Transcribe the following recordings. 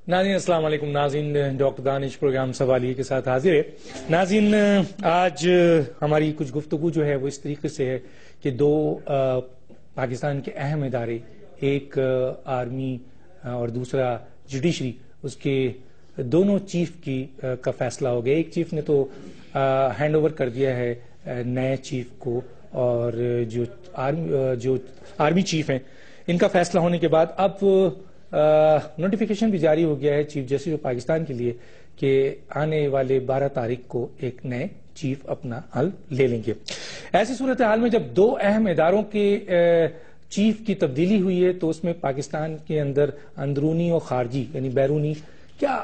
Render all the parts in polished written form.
ناظرین السلام علیکم. ناظرین ڈاکٹر دانش پروگرام سوالیے کے ساتھ حاضر ہے. ناظرین آج ہماری کچھ گفتگو جو ہے وہ اس طریقے سے ہے کہ دو پاکستان کے اہم ادارے، ایک آرمی اور دوسرا جوڈیشری، اس کے دونوں چیف کا فیصلہ ہو گیا. ایک چیف نے تو ہینڈ اوور کر دیا ہے نئے چیف کو، اور جو آرمی چیف ہیں ان کا فیصلہ ہونے کے بعد اب نوٹیفیکیشن بھی جاری ہو گیا ہے چیف جسٹس آف پاکستان کے لیے کہ آنے والے 12 تاریخ کو ایک نئے چیف اپنا حل لے لیں گے. ایسی صورتحال میں جب دو اہم اداروں کے چیف کی تبدیلی ہوئی ہے تو اس میں پاکستان کے اندر اندرونی اور خارجی یعنی بیرونی کیا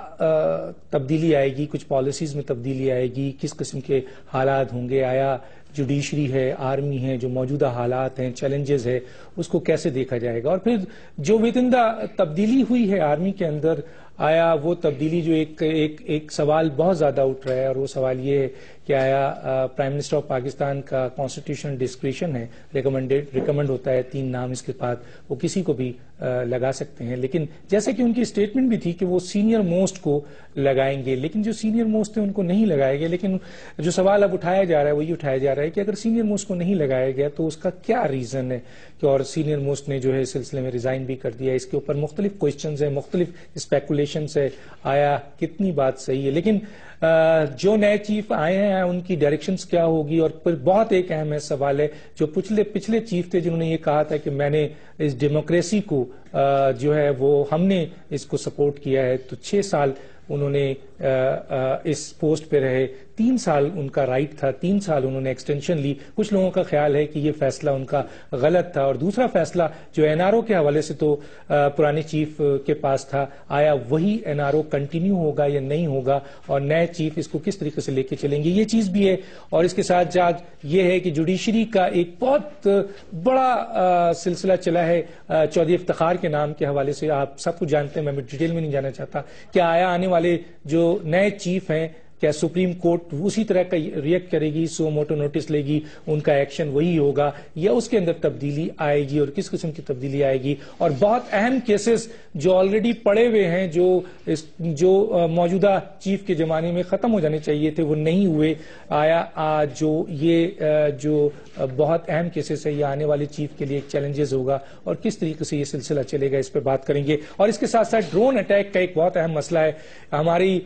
تبدیلی آئے گی، کچھ پالیسیز میں تبدیلی آئے گی، کس قسم کے حالات ہوں گے، آیا جوڈیشری ہے، آرمی ہے، جو موجودہ حالات ہیں، چیلنجز ہے، اس کو کیسے دیکھا جائے گا. اور پھر جو وتندہ تبدیلی ہوئی ہے آرمی کے اندر، آیا وہ تبدیلی جو ایک سوال بہت زیادہ اٹھ رہا ہے، اور وہ سوال یہ ہے کہ آیا پرائم منسٹر آف پاکستان کا کانسٹیٹیوشنل ڈسکریشن ہے، ریکمنڈ ہوتا ہے 3 نام اس کے بعد وہ کسی کو بھی لگا سکتے ہیں. لیکن جیسے کہ ان کی اسٹیٹمنٹ بھی تھی کہ وہ سینئر موسٹ کو لگائیں گے، لیکن جو سینئر موسٹ تھے ان کو نہیں لگائے گئے. لیکن جو سوال اب اٹھایا جا رہا ہے وہ یہ اٹھایا جا رہا ہے کہ اگر سینئر موسٹ کو نہیں لگایا گیا تو اس کا کیا ریزن ہے کہ اور سینئر موسٹ نے جو ہے اس سلسلے میں ریزائن بھی کر دیا. اس کے اوپر مختلف کوشچنز ہیں، مختلف اسپیکولیشنز ہے، آیا کتنی بات صحیح ہے. لیکن جو نئے چیف آئے ہیں ان کی ڈائریکشنز کیا ہوگی. اور پھر بہت ایک اہم سوال ہے، جو پچھلے چیف تھے جنہوں نے یہ کہا تھا کہ میں نے اس ڈیموکریسی کو جو ہے وہ ہم نے اس کو سپورٹ کیا ہے، تو 6 سال انہوں نے اس پوسٹ پہ رہے، 3 سال ان کا رائٹ تھا، 3 سال انہوں نے ایکسٹینشن لی. کچھ لوگوں کا خیال ہے کہ یہ فیصلہ ان کا غلط تھا. اور دوسرا فیصلہ جو این آر او کے حوالے سے تو پرانے چیف کے پاس تھا، آیا وہی این آر او کنٹینیو ہوگا یا نہیں ہوگا، اور نئے چیف اس کو کس طریقے سے لے کے چلیں گے، یہ چیز بھی ہے. اور اس کے ساتھ ساتھ یہ ہے کہ جوڈیشری کا ایک بہت بڑا سلسلہ چلا ہے چودھری افتخار کے نام کے حوالے سے. آپ سب کچھ جانتے ہیں، میں ڈیٹیل میں نہیں جانا چاہتا کہ آیا آنے والے جو نئے چیف ہیں کیا سپریم کورٹ اسی طرح کا ریئیکٹ کرے گی، سو موٹو نوٹس لے گی، ان کا ایکشن وہی ہوگا، یا اس کے اندر تبدیلی آئے گی، اور کس قسم کی تبدیلی آئے گی. اور بہت اہم کیسز جو آلریڈی پڑے ہوئے ہیں، جو موجودہ چیف کے زمانے میں ختم ہو جانے چاہیے تھے وہ نہیں ہوئے، آیا جو بہت اہم کیسز ہے یہ آنے والے چیف کے لیے ایک چیلنجز ہوگا، اور کس طریقے سے یہ سلسلہ چلے گا اس پہ بات کریں گے. اور اس کے ساتھ ساتھ ڈرون اٹیک کا ایک بہت اہم مسئلہ ہے. ہماری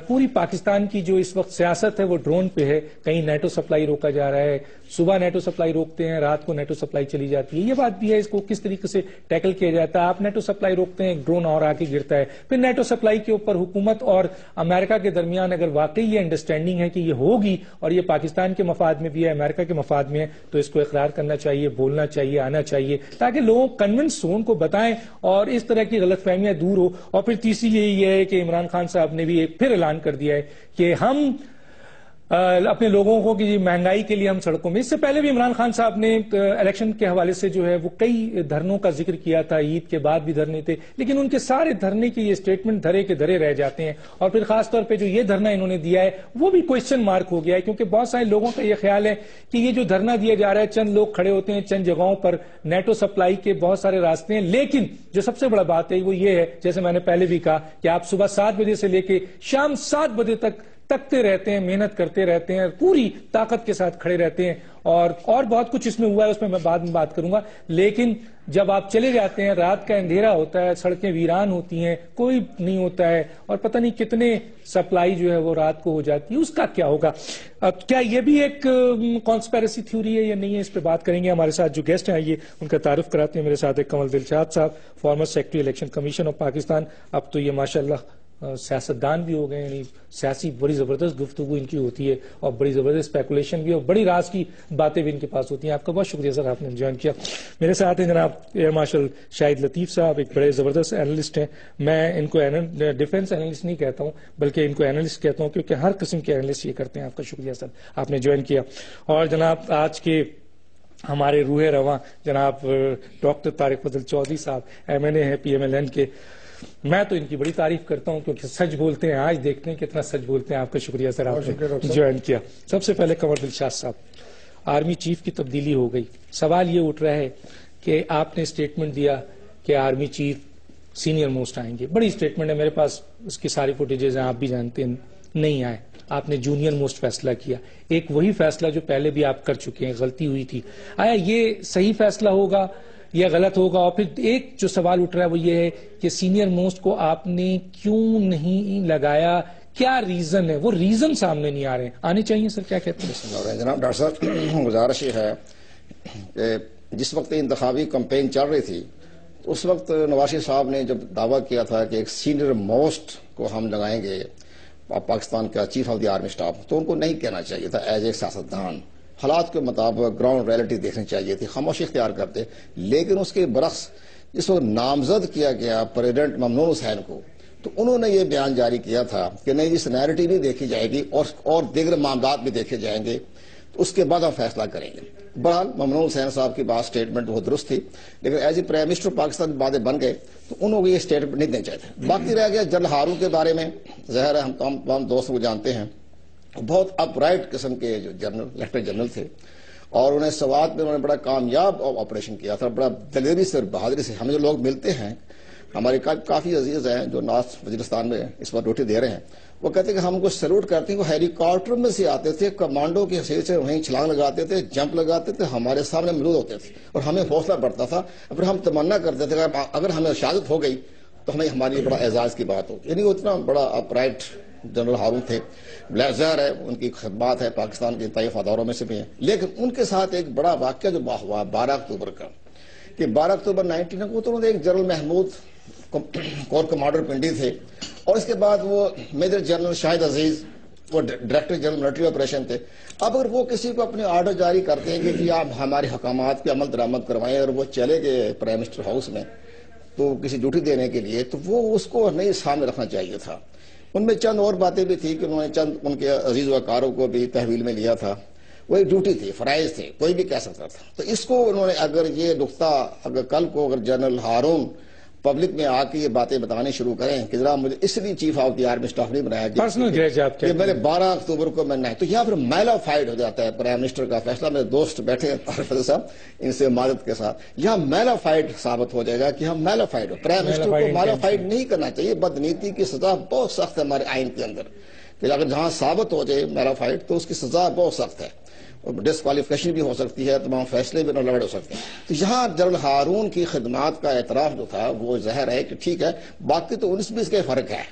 پوری پاکستان کی جو اس وقت سیاست ہے وہ ڈرون پہ ہے. کہیں نیٹو سپلائی روکا جا رہا ہے، صبح نیٹو سپلائی روکتے ہیں، رات کو نیٹو سپلائی چلی جاتی ہے. یہ بات بھی ہے، اس کو کس طریقے سے ٹیکل کیا جاتا ہے. آپ نیٹو سپلائی روکتے ہیں، ایک ڈرون اور آ کے گرتا ہے. پھر نیٹو سپلائی کے اوپر حکومت اور امریکہ کے درمیان اگر واقعی یہ انڈرسٹینڈنگ ہے کہ یہ ہوگی اور یہ پاکستان کے مفاد میں بھی ہے، امریکہ کے مفاد میں ہے، تو اس کو اقرار کرنا چاہیے، بولنا چاہیے، آنا چاہیے، تاکہ لوگوں کو کنونس ہو، ان کو بتائیں اور اس طرح کی غلط فہمیاں دور ہو. اور پھر تیسری یہی ہے کہ عمران خان صاحب نے بھی ایک پھر اعلان کر دیا ہے کہ ہم اپنے لوگوں کو کہ مہنگائی کے لیے ہم سڑکوں میں. اس سے پہلے بھی عمران خان صاحب نے الیکشن کے حوالے سے جو ہے وہ کئی دھرنوں کا ذکر کیا تھا، عید کے بعد بھی دھرنے تھے، لیکن ان کے سارے دھرنے کے یہ اسٹیٹمنٹ دھرے کے دھرے رہ جاتے ہیں. اور پھر خاص طور پہ جو یہ دھرنا انہوں نے دیا ہے وہ بھی کوشچن مارک ہو گیا ہے، کیونکہ بہت سارے لوگوں کا یہ خیال ہے کہ یہ جو دھرنا دیا جا رہا ہے، چند لوگ کھڑے ہوتے ہیں چند جگہوں پر، نیٹو سپلائی کے بہت سارے راستے ہیں، لیکن جو سب سے بڑا بات ہے وہ یہ ہے، جیسے میں نے پہلے بھی کہا کہ آپ صبح 7 بجے سے لے کے شام 7 بجے تک تکتے رہتے ہیں، محنت کرتے رہتے ہیں، پوری طاقت کے ساتھ کھڑے رہتے ہیں، اور بہت کچھ اس میں ہوا ہے، اس میں میں بعد میں بات کروں گا. لیکن جب آپ چلے جاتے ہیں، رات کا اندھیرا ہوتا ہے، سڑکیں ویران ہوتی ہیں، کوئی نہیں ہوتا ہے، اور پتہ نہیں کتنے سپلائی جو ہے وہ رات کو ہو جاتی ہے، اس کا کیا ہوگا؟ اب کیا یہ بھی ایک کانسپیریسی تھیوری ہے یا نہیں ہے، اس پہ بات کریں گے. ہمارے ساتھ جو گیسٹ ہیں آئیے ان کا تعارف کراتے ہیں. میرے ساتھ ایک کنول دلشاد صاحب، former secretary election commission of Pakistan. اب تو یہ ماشاءاللہ سیاستدان بھی ہو گئے، یعنی سیاسی بڑی زبردست گفتگو ان کی ہوتی ہے، اور بڑی زبردست اسپیکولیشن بھی، اور بڑی راز کی باتیں بھی ان کے پاس ہوتی ہیں. آپ کا بہت شکریہ سر، آپ نے جوائن کیا. میرے ساتھ ہیں جناب ایئر مارشل شاہد لطیف صاحب، ایک بڑے زبردست اینالسٹ ہیں. میں ان کو ڈیفینس اینالسٹ نہیں کہتا ہوں بلکہ ان کو اینالسٹ کہتا ہوں، کیونکہ ہر قسم کے اینالسٹ یہ کرتے ہیں. آپ کا شکریہ سر، آپ نے جوائن کیا. اور جناب آج کے ہمارے روح رواں جناب ڈاکٹر طارق فضل چودھری صاحب، MNA ہیں PMLN کے. میں تو ان کی بڑی تعریف کرتا ہوں کیونکہ سچ بولتے ہیں. آج دیکھتے ہیں کتنا سچ بولتے ہیں. آپ کا شکریہ سر، آپ نے جوائن کیا. سب سے پہلے کنور دلشاد صاحب، آرمی چیف کی تبدیلی ہو گئی. سوال یہ اٹھ رہا ہے کہ آپ نے اسٹیٹمنٹ دیا کہ آرمی چیف سینئر موسٹ آئیں گے. بڑی اسٹیٹمنٹ ہے, میرے پاس اس کی ساری فوٹیجز ہیں, آپ بھی جانتے ہیں, نہیں آئے. آپ نے جونیئر موسٹ فیصلہ کیا, ایک وہی فیصلہ جو پہلے بھی آپ کر چکے ہیں, غلطی ہوئی تھی. آیا یہ صحیح فیصلہ ہوگا یا غلط ہوگا؟ اور پھر ایک جو سوال اٹھ رہا ہے وہ یہ ہے کہ سینئر موسٹ کو آپ نے کیوں نہیں لگایا, کیا ریزن ہے؟ وہ ریزن سامنے نہیں آ رہے ہیں, آنے چاہیے سر, کیا کہتے ہیں؟ جناب ڈاکٹر صاحب, گزارش یہ ہے کہ جس وقت انتخابی کمپین چل رہی تھی اس وقت نواز شریف صاحب نے جب دعویٰ کیا تھا کہ ایک سینئر موسٹ کو ہم لگائیں گے پاکستان کا chief of the army staff, تو ان کو نہیں کہنا چاہیے تھا ایز اے سیاستدان. حالات کے مطابق گراؤنڈ ریئلٹی دیکھنی چاہیے تھی, خاموشی اختیار کرتے. لیکن اس کے برعکس جس وقت نامزد کیا گیا پریزیڈنٹ ممنون حسین کو, تو انہوں نے یہ بیان جاری کیا تھا کہ نہیں, اس سینیرٹی بھی دیکھی جائے گی اور دیگر معاملات بھی دیکھے جائیں گے, تو اس کے بعد ہم فیصلہ کریں گے. بہرحال ممنون حسین صاحب کی بات اسٹیٹمنٹ بہت درست تھی, لیکن as a prime minister Pakistan باتیں بن گئے تو انہوں کو یہ اسٹیٹمنٹ نہیں دینا چاہتے. باقی رہ گیا جنرل ہارون کے بارے میں, ظاہر ہے ہم تمام دوستوں کو جانتے ہیں, بہت اپ رائٹ قسم کے جو جنرل لیفٹیننٹ جنرل تھے, اور انہیں سوات میں انہوں نے بڑا کامیاب آپریشن کیا تھا, بڑا دلیری سے اور بہادری سے. ہمیں جو لوگ ملتے ہیں, ہمارے کافی عزیز ہیں جو نارتھ وزیرستان میں اس وقت ڈیوٹی دے رہے ہیں, وہ کہتے ہیں کہ ہم کو سیلوٹ کرتے ہیں. وہ ہیلی کاپٹر میں سے آتے تھے, کمانڈو کی حیثیت سے وہیں چھلانگ لگاتے تھے, جمپ لگاتے تھے, ہمارے سامنے موجود ہوتے تھے اور ہمیں حوصلہ بڑھتا تھا. پھر ہم تمنا کرتے تھے کہ اگر ہمیں شہادت ہو گئی تو ہمیں ہماری بڑا اعزاز کی بات ہو. یعنی وہ اتنا بڑا اپ رائٹ جنرل ہارون تھے. ظاہر ہے ان کی خدمات ہے پاکستان کے انتہائی وفاداروں میں سے بھی ہیں. لیکن ان کے ساتھ ایک بڑا واقعہ جو ہوا 12 اکتوبر کا, کہ 12 اکتوبر 19 کو تو انہوں نے ایک general Mahmood corps commander Pindi تھے, اور اس کے بعد وہ میجر جنرل شاہد عزیز وہ ڈائریکٹر جنرل ملٹری آپریشن تھے. اب اگر وہ کسی کو اپنے آرڈر جاری کرتے ہیں کہ آپ ہمارے حکامات پہ عمل درآمد کروائیں, اور وہ چلے گئے پرائم منسٹر ہاؤس میں تو کسی ڈیوٹی دینے کے لیے, تو وہ اس کو نہیں سامنے رکھنا چاہیے تھا. ان میں چند اور باتیں بھی تھی کہ انہوں نے چند ان کے عزیز وقاروں کو بھی تحویل میں لیا تھا. وہ ایک ڈیوٹی تھی, فرائض تھے, کوئی بھی کہہ سکتا تھا. تو اس کو انہوں نے اگر یہ نقطہ اگر کل کو اگر جنرل ہارون پبلک میں آ کے یہ باتیں بتانے شروع کریں کہ ذرا مجھے اس لیے chief of the army staff نہیں بنایا کہ میرے 12 اکتوبر کو میں نہیں, تو یہاں پھر میلا فائڈ ہو جاتا ہے پرائم منسٹر کا فیصلہ. میرے دوست بیٹھے ہیں طارق فضل صاحب, ان سے معذرت کے ساتھ, یہاں میلا فائڈ ثابت ہو جائے گا کہ ہم میلا فائڈ ہو. پرائم منسٹر کو میلا فائڈ نہیں کرنا چاہیے. بدنیتی کی سزا بہت سخت ہے ہمارے آئین کے اندر, کہ اگر جہاں ثابت ہو جائے میلا فائڈ تو اس کی سزا بہت سخت ہے, ڈسکوالیفیکیشن بھی ہو سکتی ہے, تمام فیصلے بھی نلوڑ ہو سکتے ہیں. تو یہاں جنرل ہارون کی خدمات کا اعتراف جو تھا وہ ظاہر ہے کہ ٹھیک ہے. باقی تو 19-20 کے فرق ہے.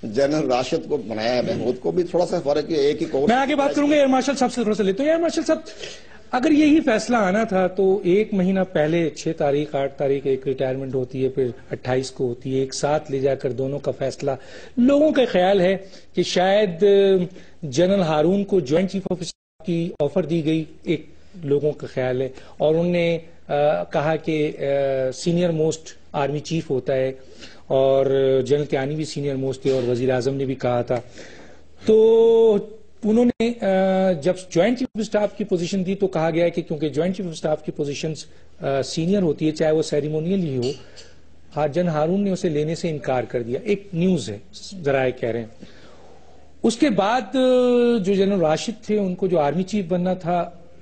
جنرل راشد کو بنایا ہے, محمود کو بھی تھوڑا سا فرق ہے, ایک ہی کورس. میں آگے بات کروں گا ایئر مارشل صاحب سے تھوڑا سا لیتا ہوں. ایئر مارشل صاحب, اگر یہی فیصلہ آنا تھا تو 1 مہینہ پہلے 6 تاریخ 8 تاریخ ایک ریٹائرمنٹ ہوتی ہے, پھر 28 کو ہوتی ہے, ایک ساتھ لے جا کر دونوں کا فیصلہ. لوگوں کا خیال ہے کہ شاید جنرل ہارون کو جوائنٹ چیف آف اسٹاف کی آفر دی گئی, ایک لوگوں کا خیال ہے, اور انہوں نے کہا کہ سینئر موسٹ آرمی چیف ہوتا ہے, اور جنرل کیانی بھی سینئر موسٹ تھے, اور وزیر اعظم نے بھی کہا تھا. تو انہوں نے جب جوائنٹ چیف آف اسٹاف کی پوزیشن دی تو کہا گیا ہے کہ کیونکہ جوائنٹ چیف آف اسٹاف کی پوزیشن سینئر ہوتی ہے, چاہے وہ سیریمونیل ہی ہو, جنرل ہارون نے اسے لینے سے انکار کر دیا. ایک نیوز ہے, ذرائع کہہ رہے ہیں. اس کے بعد جو جنرل راشد تھے ان کو جو آرمی چیف بننا تھا,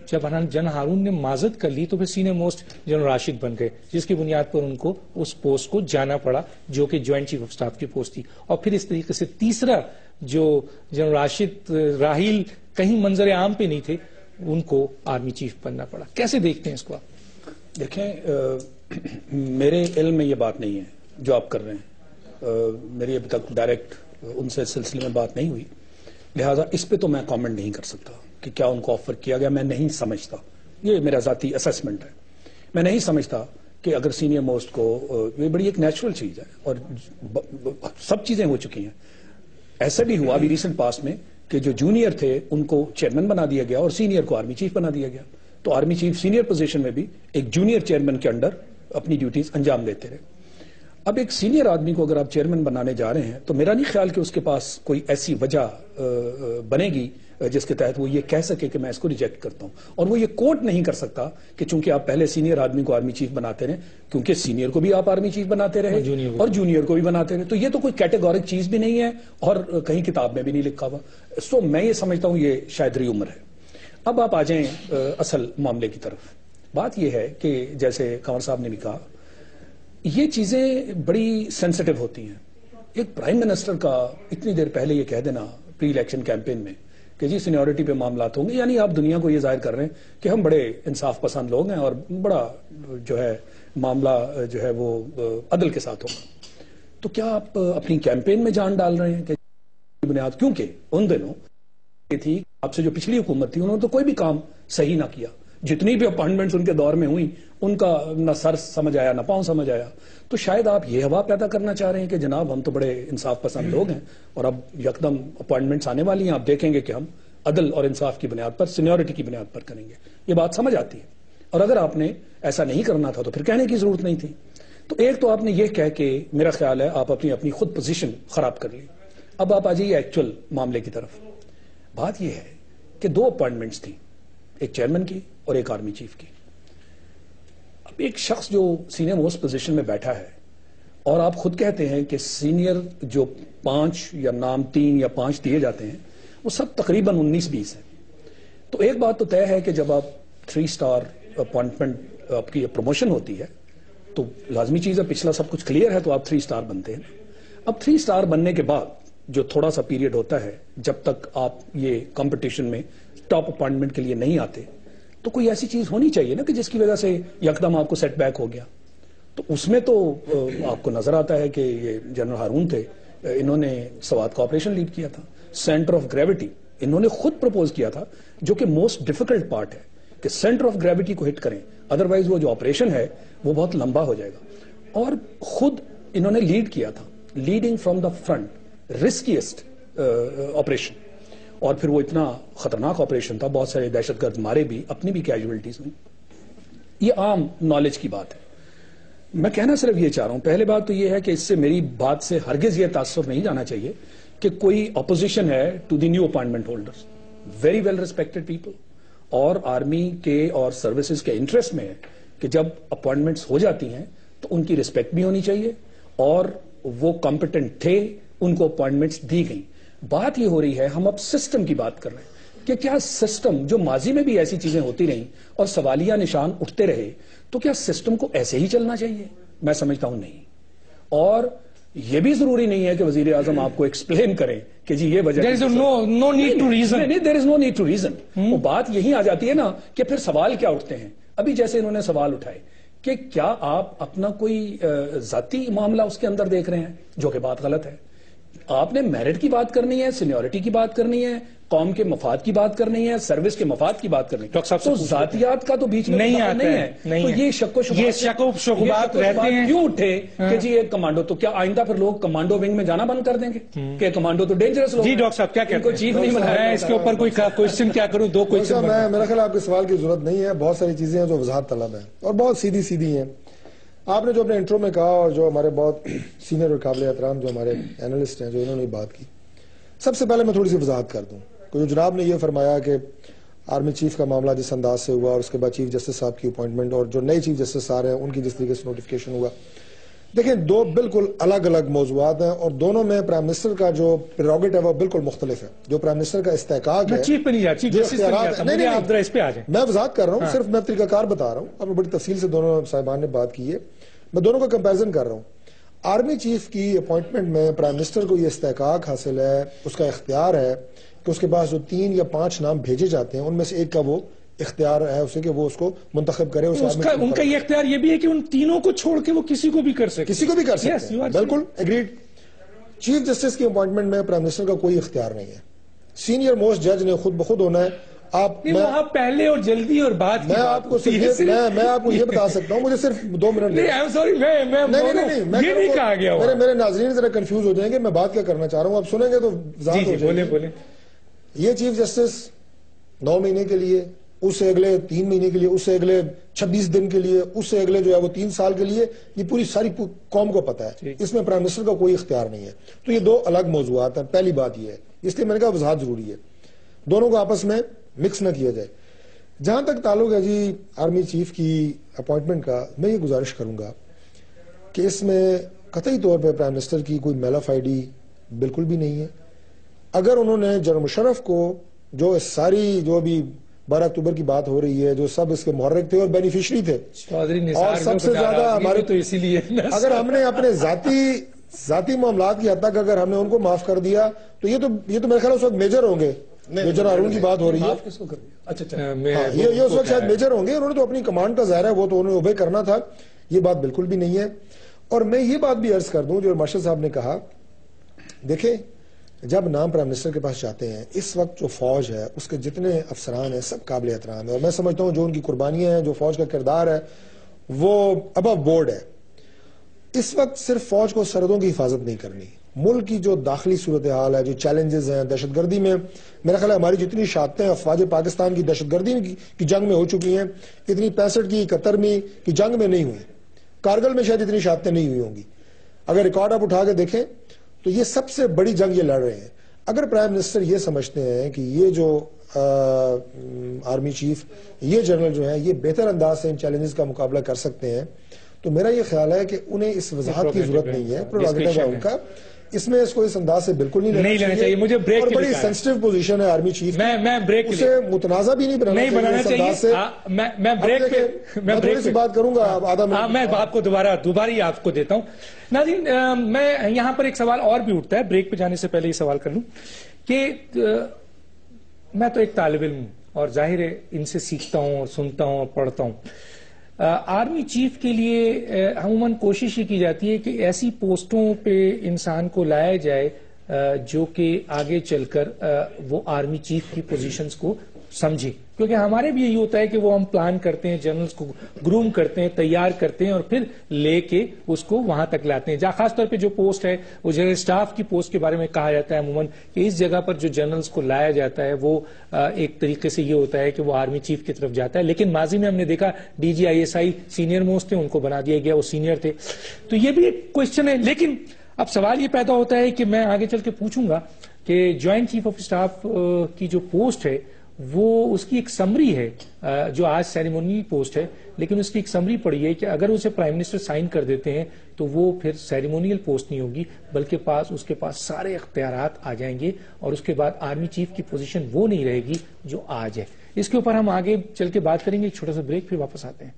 جب جنرل ہارون نے معذرت کر لی تو پھر سینئر موسٹ جنرل راشد بن گئے, جس کی بنیاد پر ان کو اس پوسٹ کو جانا پڑا جو کہ جوائنٹ چیف آف اسٹاف کی پوسٹ تھی. اور پھر اس طریقے سے تیسرا جو جنرل راشد راحیل کہیں منظر عام پہ نہیں تھے, ان کو آرمی چیف بننا پڑا. کیسے دیکھتے ہیں اس کو آپ؟ دیکھیں, میرے علم میں یہ بات نہیں ہے جو آپ کر رہے ہیں. میری ابھی تک ڈائریکٹ ان سے سلسلے میں بات نہیں ہوئی, لہٰذا اس پہ تو میں کامنٹ نہیں کر سکتا کہ کیا ان کو آفر کیا گیا. میں نہیں سمجھتا, یہ میرا ذاتی اسیسمنٹ ہے. میں نہیں سمجھتا کہ اگر سینئر موسٹ کو, یہ بڑی ایک نیچرل چیز ہے اور سب چیزیں ہو چکی ہیں. ایسا بھی ہوا ابھی ریسنٹ پاسٹ میں کہ جو جونیئر تھے ان کو چیئرمین بنا دیا گیا اور سینئر کو آرمی چیف بنا دیا گیا. تو آرمی چیف سینئر پوزیشن میں بھی ایک جونیئر چیئرمین کے انڈر اپنی ڈیوٹیز انجام دیتے رہے. اب ایک سینئر آدمی کو اگر آپ چیئرمین بنانے جا رہے ہیں تو میرا نہیں خیال کہ اس کے پاس کوئی ایسی وجہ بنے گی جس کے تحت وہ یہ کہہ سکے کہ میں اس کو ریجیکٹ کرتا ہوں. اور وہ یہ کوٹ نہیں کر سکتا کہ چونکہ آپ پہلے سینئر آدمی کو آرمی چیف بناتے رہے, کیونکہ سینئر کو بھی آپ آرمی چیف بناتے رہے اور جونیئر کو بھی بناتے رہے, تو یہ تو کوئی کیٹیگورک چیز بھی نہیں ہے اور کہیں کتاب میں بھی نہیں لکھا ہوا. سو میں یہ سمجھتا ہوں یہ شاید ری عمر ہے. اب آپ آ جائیں اصل معاملے کی طرف. بات یہ ہے کہ جیسے کنور صاحب نے بھی کہا، یہ چیزیں بڑی سینسٹیو ہوتی ہیں. ایک پرائم منسٹر کا اتنی دیر پہلے یہ کہہ دینا پری الیکشن کیمپین میں کہ جی سینیورٹی پہ معاملات ہوں گے، یعنی آپ دنیا کو یہ ظاہر کر رہے ہیں کہ ہم بڑے انصاف پسند لوگ ہیں اور بڑا جو ہے معاملہ جو ہے وہ عدل کے ساتھ ہوگا. تو کیا آپ اپنی کیمپین میں جان ڈال رہے ہیں کہ بنیاد؟ کیونکہ ان دنوں یہ تھی آپ سے جو پچھلی حکومت تھی انہوں نے تو کوئی بھی کام صحیح نہ کیا. جتنی بھی اپائنٹمنٹس ان کے دور میں ہوئی ان کا نہ سر سمجھ آیا نہ پاؤں سمجھ آیا. تو شاید آپ یہ ہوا پیدا کرنا چاہ رہے ہیں کہ جناب ہم تو بڑے انصاف پسند لوگ ہیں اور اب یکدم اپائنٹمنٹس آنے والی ہیں، آپ دیکھیں گے کہ ہم عدل اور انصاف کی بنیاد پر، سینیورٹی کی بنیاد پر کریں گے. یہ بات سمجھ آتی ہے. اور اگر آپ نے ایسا نہیں کرنا تھا تو پھر کہنے کی ضرورت نہیں تھی. تو ایک تو آپ نے یہ کہہ کے میرا خیال ہے آپ اپنی خود پوزیشن خراب کر لی. اب آپ آ جائیے ایکچوئل معاملے کی طرف. بات یہ ہے کہ 2 اپائنٹمنٹس تھیں، ایک چیئرمین کی اور ایک آرمی چیف کی. اب ایک شخص جو سینئر موسٹ پوزیشن میں بیٹھا ہے اور آپ خود کہتے ہیں کہ سینئر جو 5 یا نام 3 یا 5 دیے جاتے ہیں وہ سب تقریباً 19-20 ہیں. تو ایک بات تو طے ہے کہ جب آپ 3 اسٹار اپوائنٹمنٹ آپ کی پروموشن ہوتی ہے تو لازمی چیز ہے پچھلا سب کچھ کلیئر ہے تو آپ 3 اسٹار بنتے ہیں. اب 3 اسٹار بننے کے بعد جو تھوڑا سا پیریڈ ہوتا ہے جب تک آپ یہ کمپٹیشن میں ٹاپ اپوائنٹمنٹ کے لیے نہیں آتے تو کوئی ایسی چیز ہونی چاہیے نا کہ جس کی وجہ سے یکدم آپ کو سیٹ بیک ہو گیا. تو اس میں تو آپ کو نظر آتا ہے کہ یہ جنرل ہارون تھے، انہوں نے سوات کا آپریشن لیڈ کیا تھا. سینٹر آف گریوٹی انہوں نے خود پروپوز کیا تھا جو کہ موسٹ ڈیفیکلٹ پارٹ ہے کہ سینٹر آف گریوٹی کو ہٹ کریں، ادروائز وہ جو آپریشن ہے وہ بہت لمبا ہو جائے گا. اور خود انہوں نے لیڈ کیا تھا، leading from the front, riskiest operation. اور پھر وہ اتنا خطرناک آپریشن تھا، بہت سارے دہشت گرد مارے بھی، اپنی بھی کیجویلٹیز ہوئی. یہ عام نالج کی بات ہے. میں کہنا صرف یہ چاہ رہا ہوں، پہلے بات تو یہ ہے کہ اس سے میری بات سے ہرگز یہ تاثر نہیں جانا چاہیے کہ کوئی اپوزیشن ہے to the new appointment holders. Very well respected people, اور آرمی کے اور سروسز کے انٹرسٹ میں ہے کہ جب اپوائنٹمنٹس ہو جاتی ہیں تو ان کی رسپیکٹ بھی ہونی چاہیے اور وہ کمپیٹنٹ تھے، ان کو اپوائنٹمنٹس دی گئی. بات یہ ہو رہی ہے، ہم اب سسٹم کی بات کر رہے ہیں کہ کیا سسٹم جو ماضی میں بھی ایسی چیزیں ہوتی رہیں اور سوالیہ نشان اٹھتے رہے تو کیا سسٹم کو ایسے ہی چلنا چاہیے؟ میں سمجھتا ہوں نہیں. اور یہ بھی ضروری نہیں ہے کہ وزیر اعظم آپ کو ایکسپلین کریں کہ جی یہ وجہ There is no need to reason. نہیں، there is no need to reason. وہ بات یہی آ جاتی ہے نا کہ پھر سوال کیا اٹھتے ہیں. ابھی جیسے انہوں نے سوال اٹھائے کہ کیا آپ اپنا کوئی ذاتی معاملہ اس کے اندر دیکھ رہے ہیں، جو کہ بات غلط ہے. آپ نے میرٹ کی بات کرنی ہے، سینیورٹی کی بات کرنی ہے، قوم کے مفاد کی بات کرنی ہے، سروس کے مفاد کی بات کرنی ہے. تو ذاتیات کا تو بیچ میں نہیں آتا ہے. تو یہ شک و شبہات رہتے ہیں. کیوں اٹھے کہ جی ایک کمانڈو؟ تو کیا آئندہ پھر لوگ کمانڈو ونگ میں جانا بند کر دیں گے کہ کمانڈو تو ڈینجرس لوگ؟ جی ڈاکٹر صاحب کیا کہتے ہیں؟ چیف نہیں بنایا. اس کے اوپر کوئی کوشچن کیا کروں؟ 2 کوشچن. میرا خیال آپ کے سوال کی ضرورت نہیں ہے. بہت ساری چیزیں ہیں جو وضاحت طلب ہیں اور بہت سیدھی سیدھی ہیں. آپ نے جو اپنے انٹرو میں کہا اور جو ہمارے بہت سینئر اور قابل احترام جو ہمارے اینالسٹ ہیں جو انہوں نے بات کی، سب سے پہلے میں تھوڑی سی وضاحت کر دوں. جو جناب نے یہ فرمایا کہ آرمی چیف کا معاملہ جس انداز سے ہوا اور اس کے بعد چیف جسٹس صاحب کی اپوائنٹمنٹ اور جو نئے چیف جسٹس آ رہے ہیں ان کی جس طریقے سے نوٹیفکیشن ہوا، دیکھیں 2 بالکل الگ الگ موضوعات ہیں اور دونوں میں پرائم منسٹر کا جو پریروگیٹو ہے وہ بالکل مختلف ہے. جو پرائم منسٹر کا استحقاق ہے، چیف پہ نہیں جاتا، چیف جسٹس پہ نہیں جاتا. نہیں آپ ذرا اس پہ آ جائیں. میں وضاحت کر رہا ہوں، صرف میں طریقہ کار بتا رہا ہوں. اب بڑی تفصیل سے دونوں صاحبان نے بات کی ہے، میں دونوں کا کمپیرزن کر رہا ہوں. آرمی چیف کی اپوائنٹمنٹ میں پرائم منسٹر کو یہ استحقاق حاصل ہے، اس کا اختیار ہے کہ اس کے پاس جو 3 یا 5 نام بھیجے جاتے ہیں ان میں سے ایک کا وہ اختیار ہے اسے کہ وہ اس کو منتخب کرے. ان کا یہ اختیار یہ بھی ہے کہ ان تینوں کو چھوڑ کے وہ کسی کو بھی کر سکتے، کسی کو بھی کر سکتے ہیں. بالکل ایگریڈ. چیف جسٹس کی اپوائنٹمنٹ میں پرائم منسٹر کا کوئی اختیار نہیں ہے. سینئر موسٹ جج نے خود بخود ہونا ہے. وہاں پہلے اور جلدی اور بات میں آپ کو یہ بتا سکتا ہوں، مجھے صرف 2 منٹ. نہیں کہا گیا. میرے ناظرین ذرا کنفیوز ہو جائیں گے میں بات کیا کرنا چاہ رہا ہوں. آپ سنیں گے تو ظاہر ہو جائے گا. یہ چیف جسٹس 9 مہینے کے لیے، اس سے اگلے 3 مہینے کے لیے، اس سے اگلے 26 دن کے لیے، اس سے اگلے جو ہے وہ 3 سال کے لیے، یہ پوری ساری قوم کو پتا ہے. اس میں پرائم منسٹر کا کوئی اختیار نہیں ہے. تو یہ 2 الگ موضوعات ہیں. پہلی بات یہ ہے، اس لیے میں نے کہا وضاحت ضروری ہے، دونوں کو آپس میں مکس نہ کیا جائے. جہاں تک تعلق ہے جی آرمی چیف کی اپوائنٹمنٹ کا، میں یہ گزارش کروں گا کہ اس میں قطعی طور پہ پرائم منسٹر کی کوئی میلافائڈی بالکل بھی نہیں ہے. اگر انہوں نے جنرل مشرف کو جو ساری جو بھی 12 اکتوبر کی بات ہو رہی ہے، جو سب اس کے محرک تھے اور بینیفیشری تھے، اور سب سے زیادہ ہمارے تو اسی لیے اگر ہم نے اپنے ذاتی معاملات کی حد تک اگر ہم نے ان کو معاف کر دیا تو یہ تو میرے خیال اس وقت میجر ہوں گے. میجر ہارون کی بات ہو رہی ہے، یہ اس وقت شاید میجر ہوں گے. انہوں نے تو اپنی کمانڈ کا ظاہر ہے وہ تو انہوں نے اوبے کرنا تھا. یہ بات بالکل بھی نہیں ہے. اور میں یہ بات بھی عرض کر دوں جو مارشل صاحب نے کہا، دیکھیں جب نام پرائم منسٹر کے پاس جاتے ہیں، اس وقت جو فوج ہے اس کے جتنے افسران ہیں سب قابل احترام ہے، اور میں سمجھتا ہوں جو ان کی قربانیاں ہیں، جو فوج کا کردار ہے وہ ابو بورڈ ہے. اس وقت صرف فوج کو سرحدوں کی حفاظت نہیں کرنی، ملک کی جو داخلی صورتحال ہے، جو چیلنجز ہیں، دہشت گردی میں میرا خیال ہے ہماری جتنی شہادتیں افواج پاکستان کی دہشت گردی کی جنگ میں ہو چکی ہیں، اتنی 65 کی 71 کی جنگ میں نہیں ہوئی. کارگل میں شاید اتنی شہادتیں نہیں ہوئی ہوں گی. اگر ریکارڈ آپ اٹھا کے دیکھیں تو یہ سب سے بڑی جنگ یہ لڑ رہے ہیں. اگر پرائم منسٹر یہ سمجھتے ہیں کہ یہ جو آرمی چیف، یہ جنرل جو ہیں، یہ بہتر انداز سے ان چیلنجز کا مقابلہ کر سکتے ہیں، تو میرا یہ خیال ہے کہ انہیں اس وضاحت کی ضرورت نہیں ہے. پروگیٹو ہے ان کا، اس میں اس کو اس انداز سے بالکل نہیں لینا چاہیے. مجھے بریک اور بڑی سینسٹیو پوزیشن ہے آرمی چیف، میں بریک اسے متنازع بھی نہیں بنانا چاہیے. میں تھوڑی سی بات کروں گا آدھا منٹ. میں آپ کو دوبارہ ہی آپ کو دیتا ہوں. ناظرین، میں یہاں پر ایک سوال اور بھی اٹھتا ہے، بریک پہ جانے سے پہلے یہ سوال کر لوں کہ میں تو ایک طالب علم ہوں اور ظاہر ہے ان سے سیکھتا ہوں اور سنتا ہوں اور پڑھتا ہوں. آرمی چیف کے لیے عموماً کوشش یہ کی جاتی ہے کہ ایسی پوسٹوں پہ انسان کو لایا جائے جو کہ آگے چل کر وہ آرمی چیف کی پوزیشنز کو سمجھے، کیونکہ ہمارے بھی یہی ہوتا ہے کہ وہ ہم پلان کرتے ہیں، جنرلز کو گروم کرتے ہیں، تیار کرتے ہیں اور پھر لے کے اس کو وہاں تک لاتے ہیں. جہاں خاص طور پہ جو پوسٹ ہے وہ جنرل سٹاف کی پوسٹ کے بارے میں کہا جاتا ہے عموماً کہ اس جگہ پر جو جنرلز کو لایا جاتا ہے وہ ایک طریقے سے یہ ہوتا ہے کہ وہ آرمی چیف کی طرف جاتا ہے. لیکن ماضی میں ہم نے دیکھا D G I S I senior most تھے، ان کو بنا دیا گیا، وہ سینئر تھے. تو یہ بھی ایک کوشچن ہے. لیکن اب سوال یہ پیدا ہوتا ہے کہ میں آگے چل کے پوچھوں گا کہ جوائنٹ چیف آف اسٹاف کی جو پوسٹ ہے وہ اس کی ایک سمری ہے، جو آج سیریمونی پوسٹ ہے، لیکن اس کی ایک سمری پڑی ہے کہ اگر اسے پرائم منسٹر سائن کر دیتے ہیں تو وہ پھر سیریمونیل پوسٹ نہیں ہوگی، بلکہ اس کے پاس سارے اختیارات آ جائیں گے اور اس کے بعد آرمی چیف کی پوزیشن وہ نہیں رہے گی جو آج ہے. اس کے اوپر ہم آگے چل کے بات کریں گے. ایک چھوٹا سا بریک، پھر واپس آتے ہیں.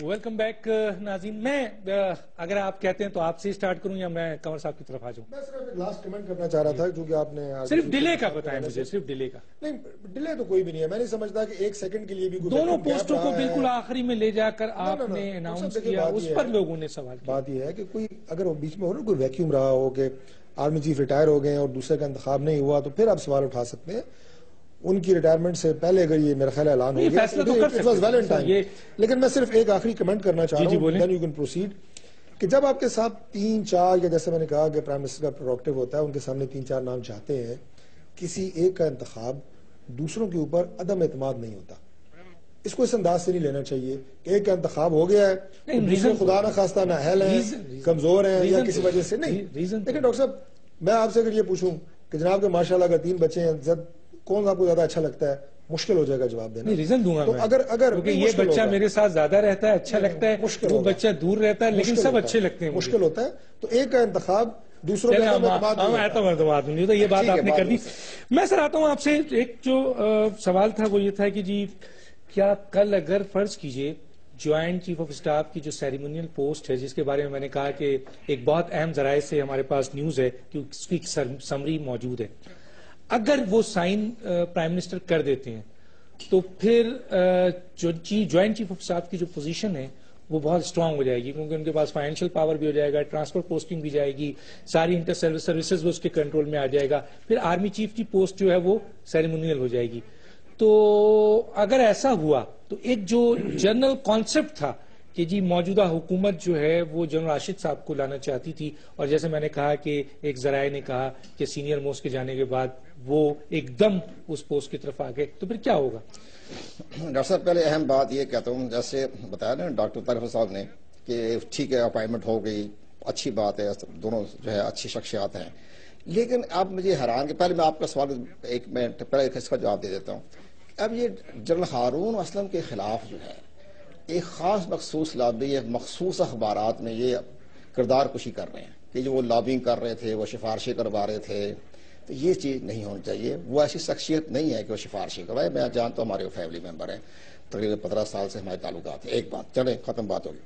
ویلکم بیک ناظرین. میں اگر آپ کہتے ہیں تو آپ سے سٹارٹ کروں یا میں کنور صاحب کی طرف آ جاؤں؟ میں صرف ایک لاسٹ کمنٹ کرنا چاہ رہا تھا کیونکہ آپ نے صرف ڈیلے کا بتائیں مجھے، صرف ڈیلے کا. نہیں، ڈیلے تو کوئی بھی نہیں ہے. میں نہیں سمجھتا کہ ایک سیکنڈ کے لیے بھی دونوں پوسٹوں کو بالکل آخری میں لے جا کر آپ نے اناؤنس کیا، اس پر لوگوں نے سوال کیا. بات یہ ہے کہ کوئی اگر بیچ میں ہو نا کوئی ویکیوم رہا ہو کہ آرمی چیف ریٹائر ہو گئے اور دوسرے کا انتخاب نہیں ہوا تو پھر آپ سوال اٹھا سکتے ہیں. ان کی ریٹائرمنٹ سے پہلے اگر یہ میرا خیال اعلان ہو گیا، لیکن میں صرف ایک آخری کمنٹ کرنا چاہ رہا ہوں، then you can proceed، کہ جب آپ کے ساتھ 3-4 یا جیسے میں نے کہا کہ پرائم منسٹر کا پروگیٹو ہوتا ہے، ان کے سامنے 3-4 نام چاہتے ہیں، کسی ایک کا انتخاب دوسروں کے اوپر عدم اعتماد نہیں ہوتا. اس کو اس انداز سے نہیں لینا چاہیے کہ ایک کا انتخاب ہو گیا ہے، دوسرے خدا نہ خواستہ نااہل ہیں، کمزور ہیں یا کسی وجہ سے نہیں. لیکن ڈاکٹر صاحب میں آپ سے اگر یہ پوچھوں کہ جناب کے ماشاءاللہ اگر 3 بچے ہیں، کون آپ کو زیادہ اچھا لگتا ہے، مشکل ہو جائے گا جواب دینا. ریزن دوں گا تو اگر یہ بچہ میرے ساتھ زیادہ رہتا ہے، اچھا لگتا ہے، وہ بچہ دور رہتا ہے، لیکن سب اچھے لگتے ہیں، مشکل ہوتا ہے. تو ایک کا انتخاب دوسروں کے اعتماد نہیں ہوتا. یہ بات آپ نے کر دی. میں سر آتا ہوں آپ سے. ایک جو سوال تھا وہ یہ تھا کہ جی کیا کل اگر فرض کیجئے جوائنٹ چیف آف اسٹاف کی جو سیریمونیل پوسٹ ہے، جس کے بارے میں میں نے کہا کہ ایک بہت اہم ذرائع سے ہمارے پاس نیوز ہے کہ اس کی سمری موجود ہے، اگر وہ سائن پرائم منسٹر کر دیتے ہیں تو پھر جو جوائنٹ چیف آف اسٹاف کی جو پوزیشن ہے وہ بہت اسٹرانگ ہو جائے گی، کیونکہ ان کے پاس فائنینشیل پاور بھی ہو جائے گا، ٹرانسفر پوسٹنگ بھی جائے گی، ساری انٹر سروسز وہ اس کے کنٹرول میں آ جائے گا. پھر آرمی چیف کی پوسٹ جو ہے وہ سیریمونیل ہو جائے گی. تو اگر ایسا ہوا تو ایک جو جنرل کانسیپٹ تھا کہ جی موجودہ حکومت جو ہے وہ جنرل راشد صاحب کو لانا چاہتی تھی، اور جیسے میں نے کہا کہ ایک ذرائع نے کہا کہ سینئر موسٹ کے جانے کے بعد وہ ایک دم اس پوسٹ کی طرف آ گئے، تو پھر کیا ہوگا؟ ڈاکٹر صاحب پہلے اہم بات یہ کہتا ہوں، جیسے بتایا نا ڈاکٹر طارق صاحب نے کہ ٹھیک ہے اپائنٹمنٹ ہو گئی، اچھی بات ہے، دونوں جو ہے اچھی شخصیات ہیں، لیکن اب مجھے حیران کہ پہلے میں آپ کا سوال ایک منٹ پہلے اس کا جواب دے دیتا ہوں. اب یہ جنرل ہارون اسلم کے خلاف جو ہے ایک خاص مخصوص لابی ہے، مخصوص اخبارات میں یہ کردار کشی کر رہے ہیں کہ جو وہ لابنگ کر رہے تھے، وہ سفارشیں کروا رہے تھے. تو یہ چیز نہیں ہونی چاہیے. وہ ایسی شخصیت نہیں ہے کہ وہ سفارشیں کروائے. میں جانتا ہوں ہمارے فیملی ممبر ہیں، تقریباً 15 سال سے ہمارے تعلقات ہیں. ایک بات چلیں ختم بات ہوگی.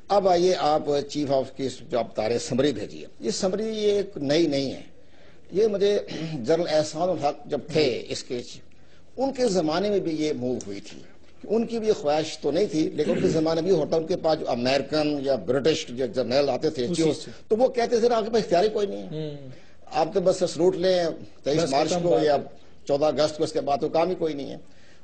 اب آئیے آپ چیف آف کی جو آپ بتا رہے سمری بھیجیے. یہ سمری یہ ایک نئی نہیں ہے. یہ مجھے جنرل احسان الحق جب تھے اس کے، ان کے زمانے میں بھی یہ موو ہوئی تھی. ان کی بھی یہ خواہش تو نہیں تھی، لیکن ان کے زمانے میں بھی ہوتا. ان کے پاس جو امریکن یا برٹش جو جرنیل آتے تھے تو وہ کہتے تھے آپ کے پاس اختیار ہی کوئی نہیں ہے، آپ تو بس سلوٹ لیں 23 مارچ کو یا 14 اگست کو، اس کے بعد تو کام ہی کوئی نہیں ہے.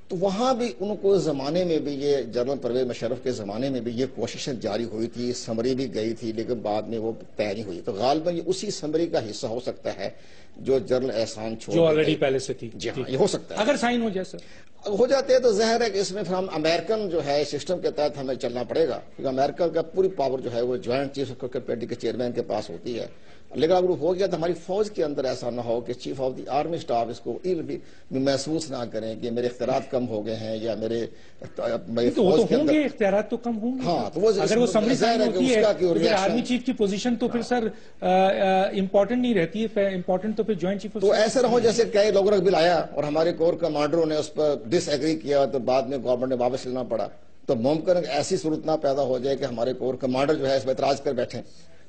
تو وہاں بھی ان کو زمانے میں بھی یہ جنرل پرویز مشرف کے زمانے میں بھی یہ کوششیں جاری ہوئی تھی. سمری بھی گئی تھی لیکن بعد میں وہ طے نہیں ہوئی. تو غالباً یہ اسی سمری کا حصہ ہو سکتا ہے جو جنرل احسان چھوڑ جو آلریڈی پہلے سے تھی. جی ہاں، یہ ہو سکتا ہے. اگر سائن ہو جائے سر ہو جاتے ہیں تو ظاہر ہے کہ اس میں پھر ہم امریکن جو ہے سسٹم کے تحت ہمیں چلنا پڑے گا، کیونکہ امریکن کا پوری پاور جو ہے وہ جوائنٹ چیف آف کمیٹی کے چیئرمین کے پاس ہوتی ہے. لیکن اگر ہو گیا تو ہماری فوج کے اندر ایسا نہ ہو کہ chief of the army staff اس کو بھی محسوس نہ کریں کہ میرے اختیارات کم ہو گئے ہیں یا میرے فوج کے اندر اختیارات تو کم ہوں گے. ہاں، تو اگر وہ سمری سائن ہوتی ہے آرمی چیف کی پوزیشن تو پھر سر امپورٹنٹ نہیں رہتی ہے. امپورٹنٹ تو پھر جوائنٹ چیف. تو ایسے نہ ہو جیسے کئی لوگوں نے بل آیا اور ہمارے کور کمانڈروں نے اس پر ڈس ایگری کیا تو بعد میں گورنمنٹ نے واپس لینا پڑا. تو ممکن ایسی صورت نہ پیدا ہو جائے کہ ہمارے کور کمانڈر جو ہے اس پر اعتراض کر بیٹھے.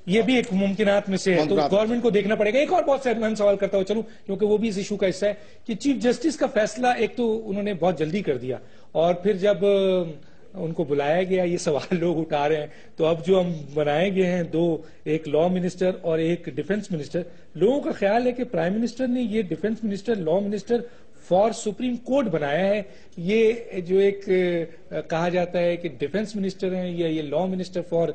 یہ بھی ایک ممکنات میں سے ہے. تو گورنمنٹ کو دیکھنا پڑے گا. ایک اور بہت سے اہم سوال کرتا ہوں چلوں، کیونکہ وہ بھی اس ایشو کا حصہ ہے کہ چیف جسٹس کا فیصلہ ایک تو انہوں نے بہت جلدی کر دیا، اور پھر جب ان کو بلایا گیا یہ سوال لوگ اٹھا رہے ہیں. تو اب جو ہم بنائے گئے ہیں دو، ایک لا منسٹر اور ایک ڈیفنس منسٹر، لوگوں کا خیال ہے کہ پرائم منسٹر نے یہ defence minister law minister for supreme court بنایا ہے. یہ جو ایک کہا جاتا ہے کہ ڈیفنس منسٹر ہیں یا یہ لا منسٹر فار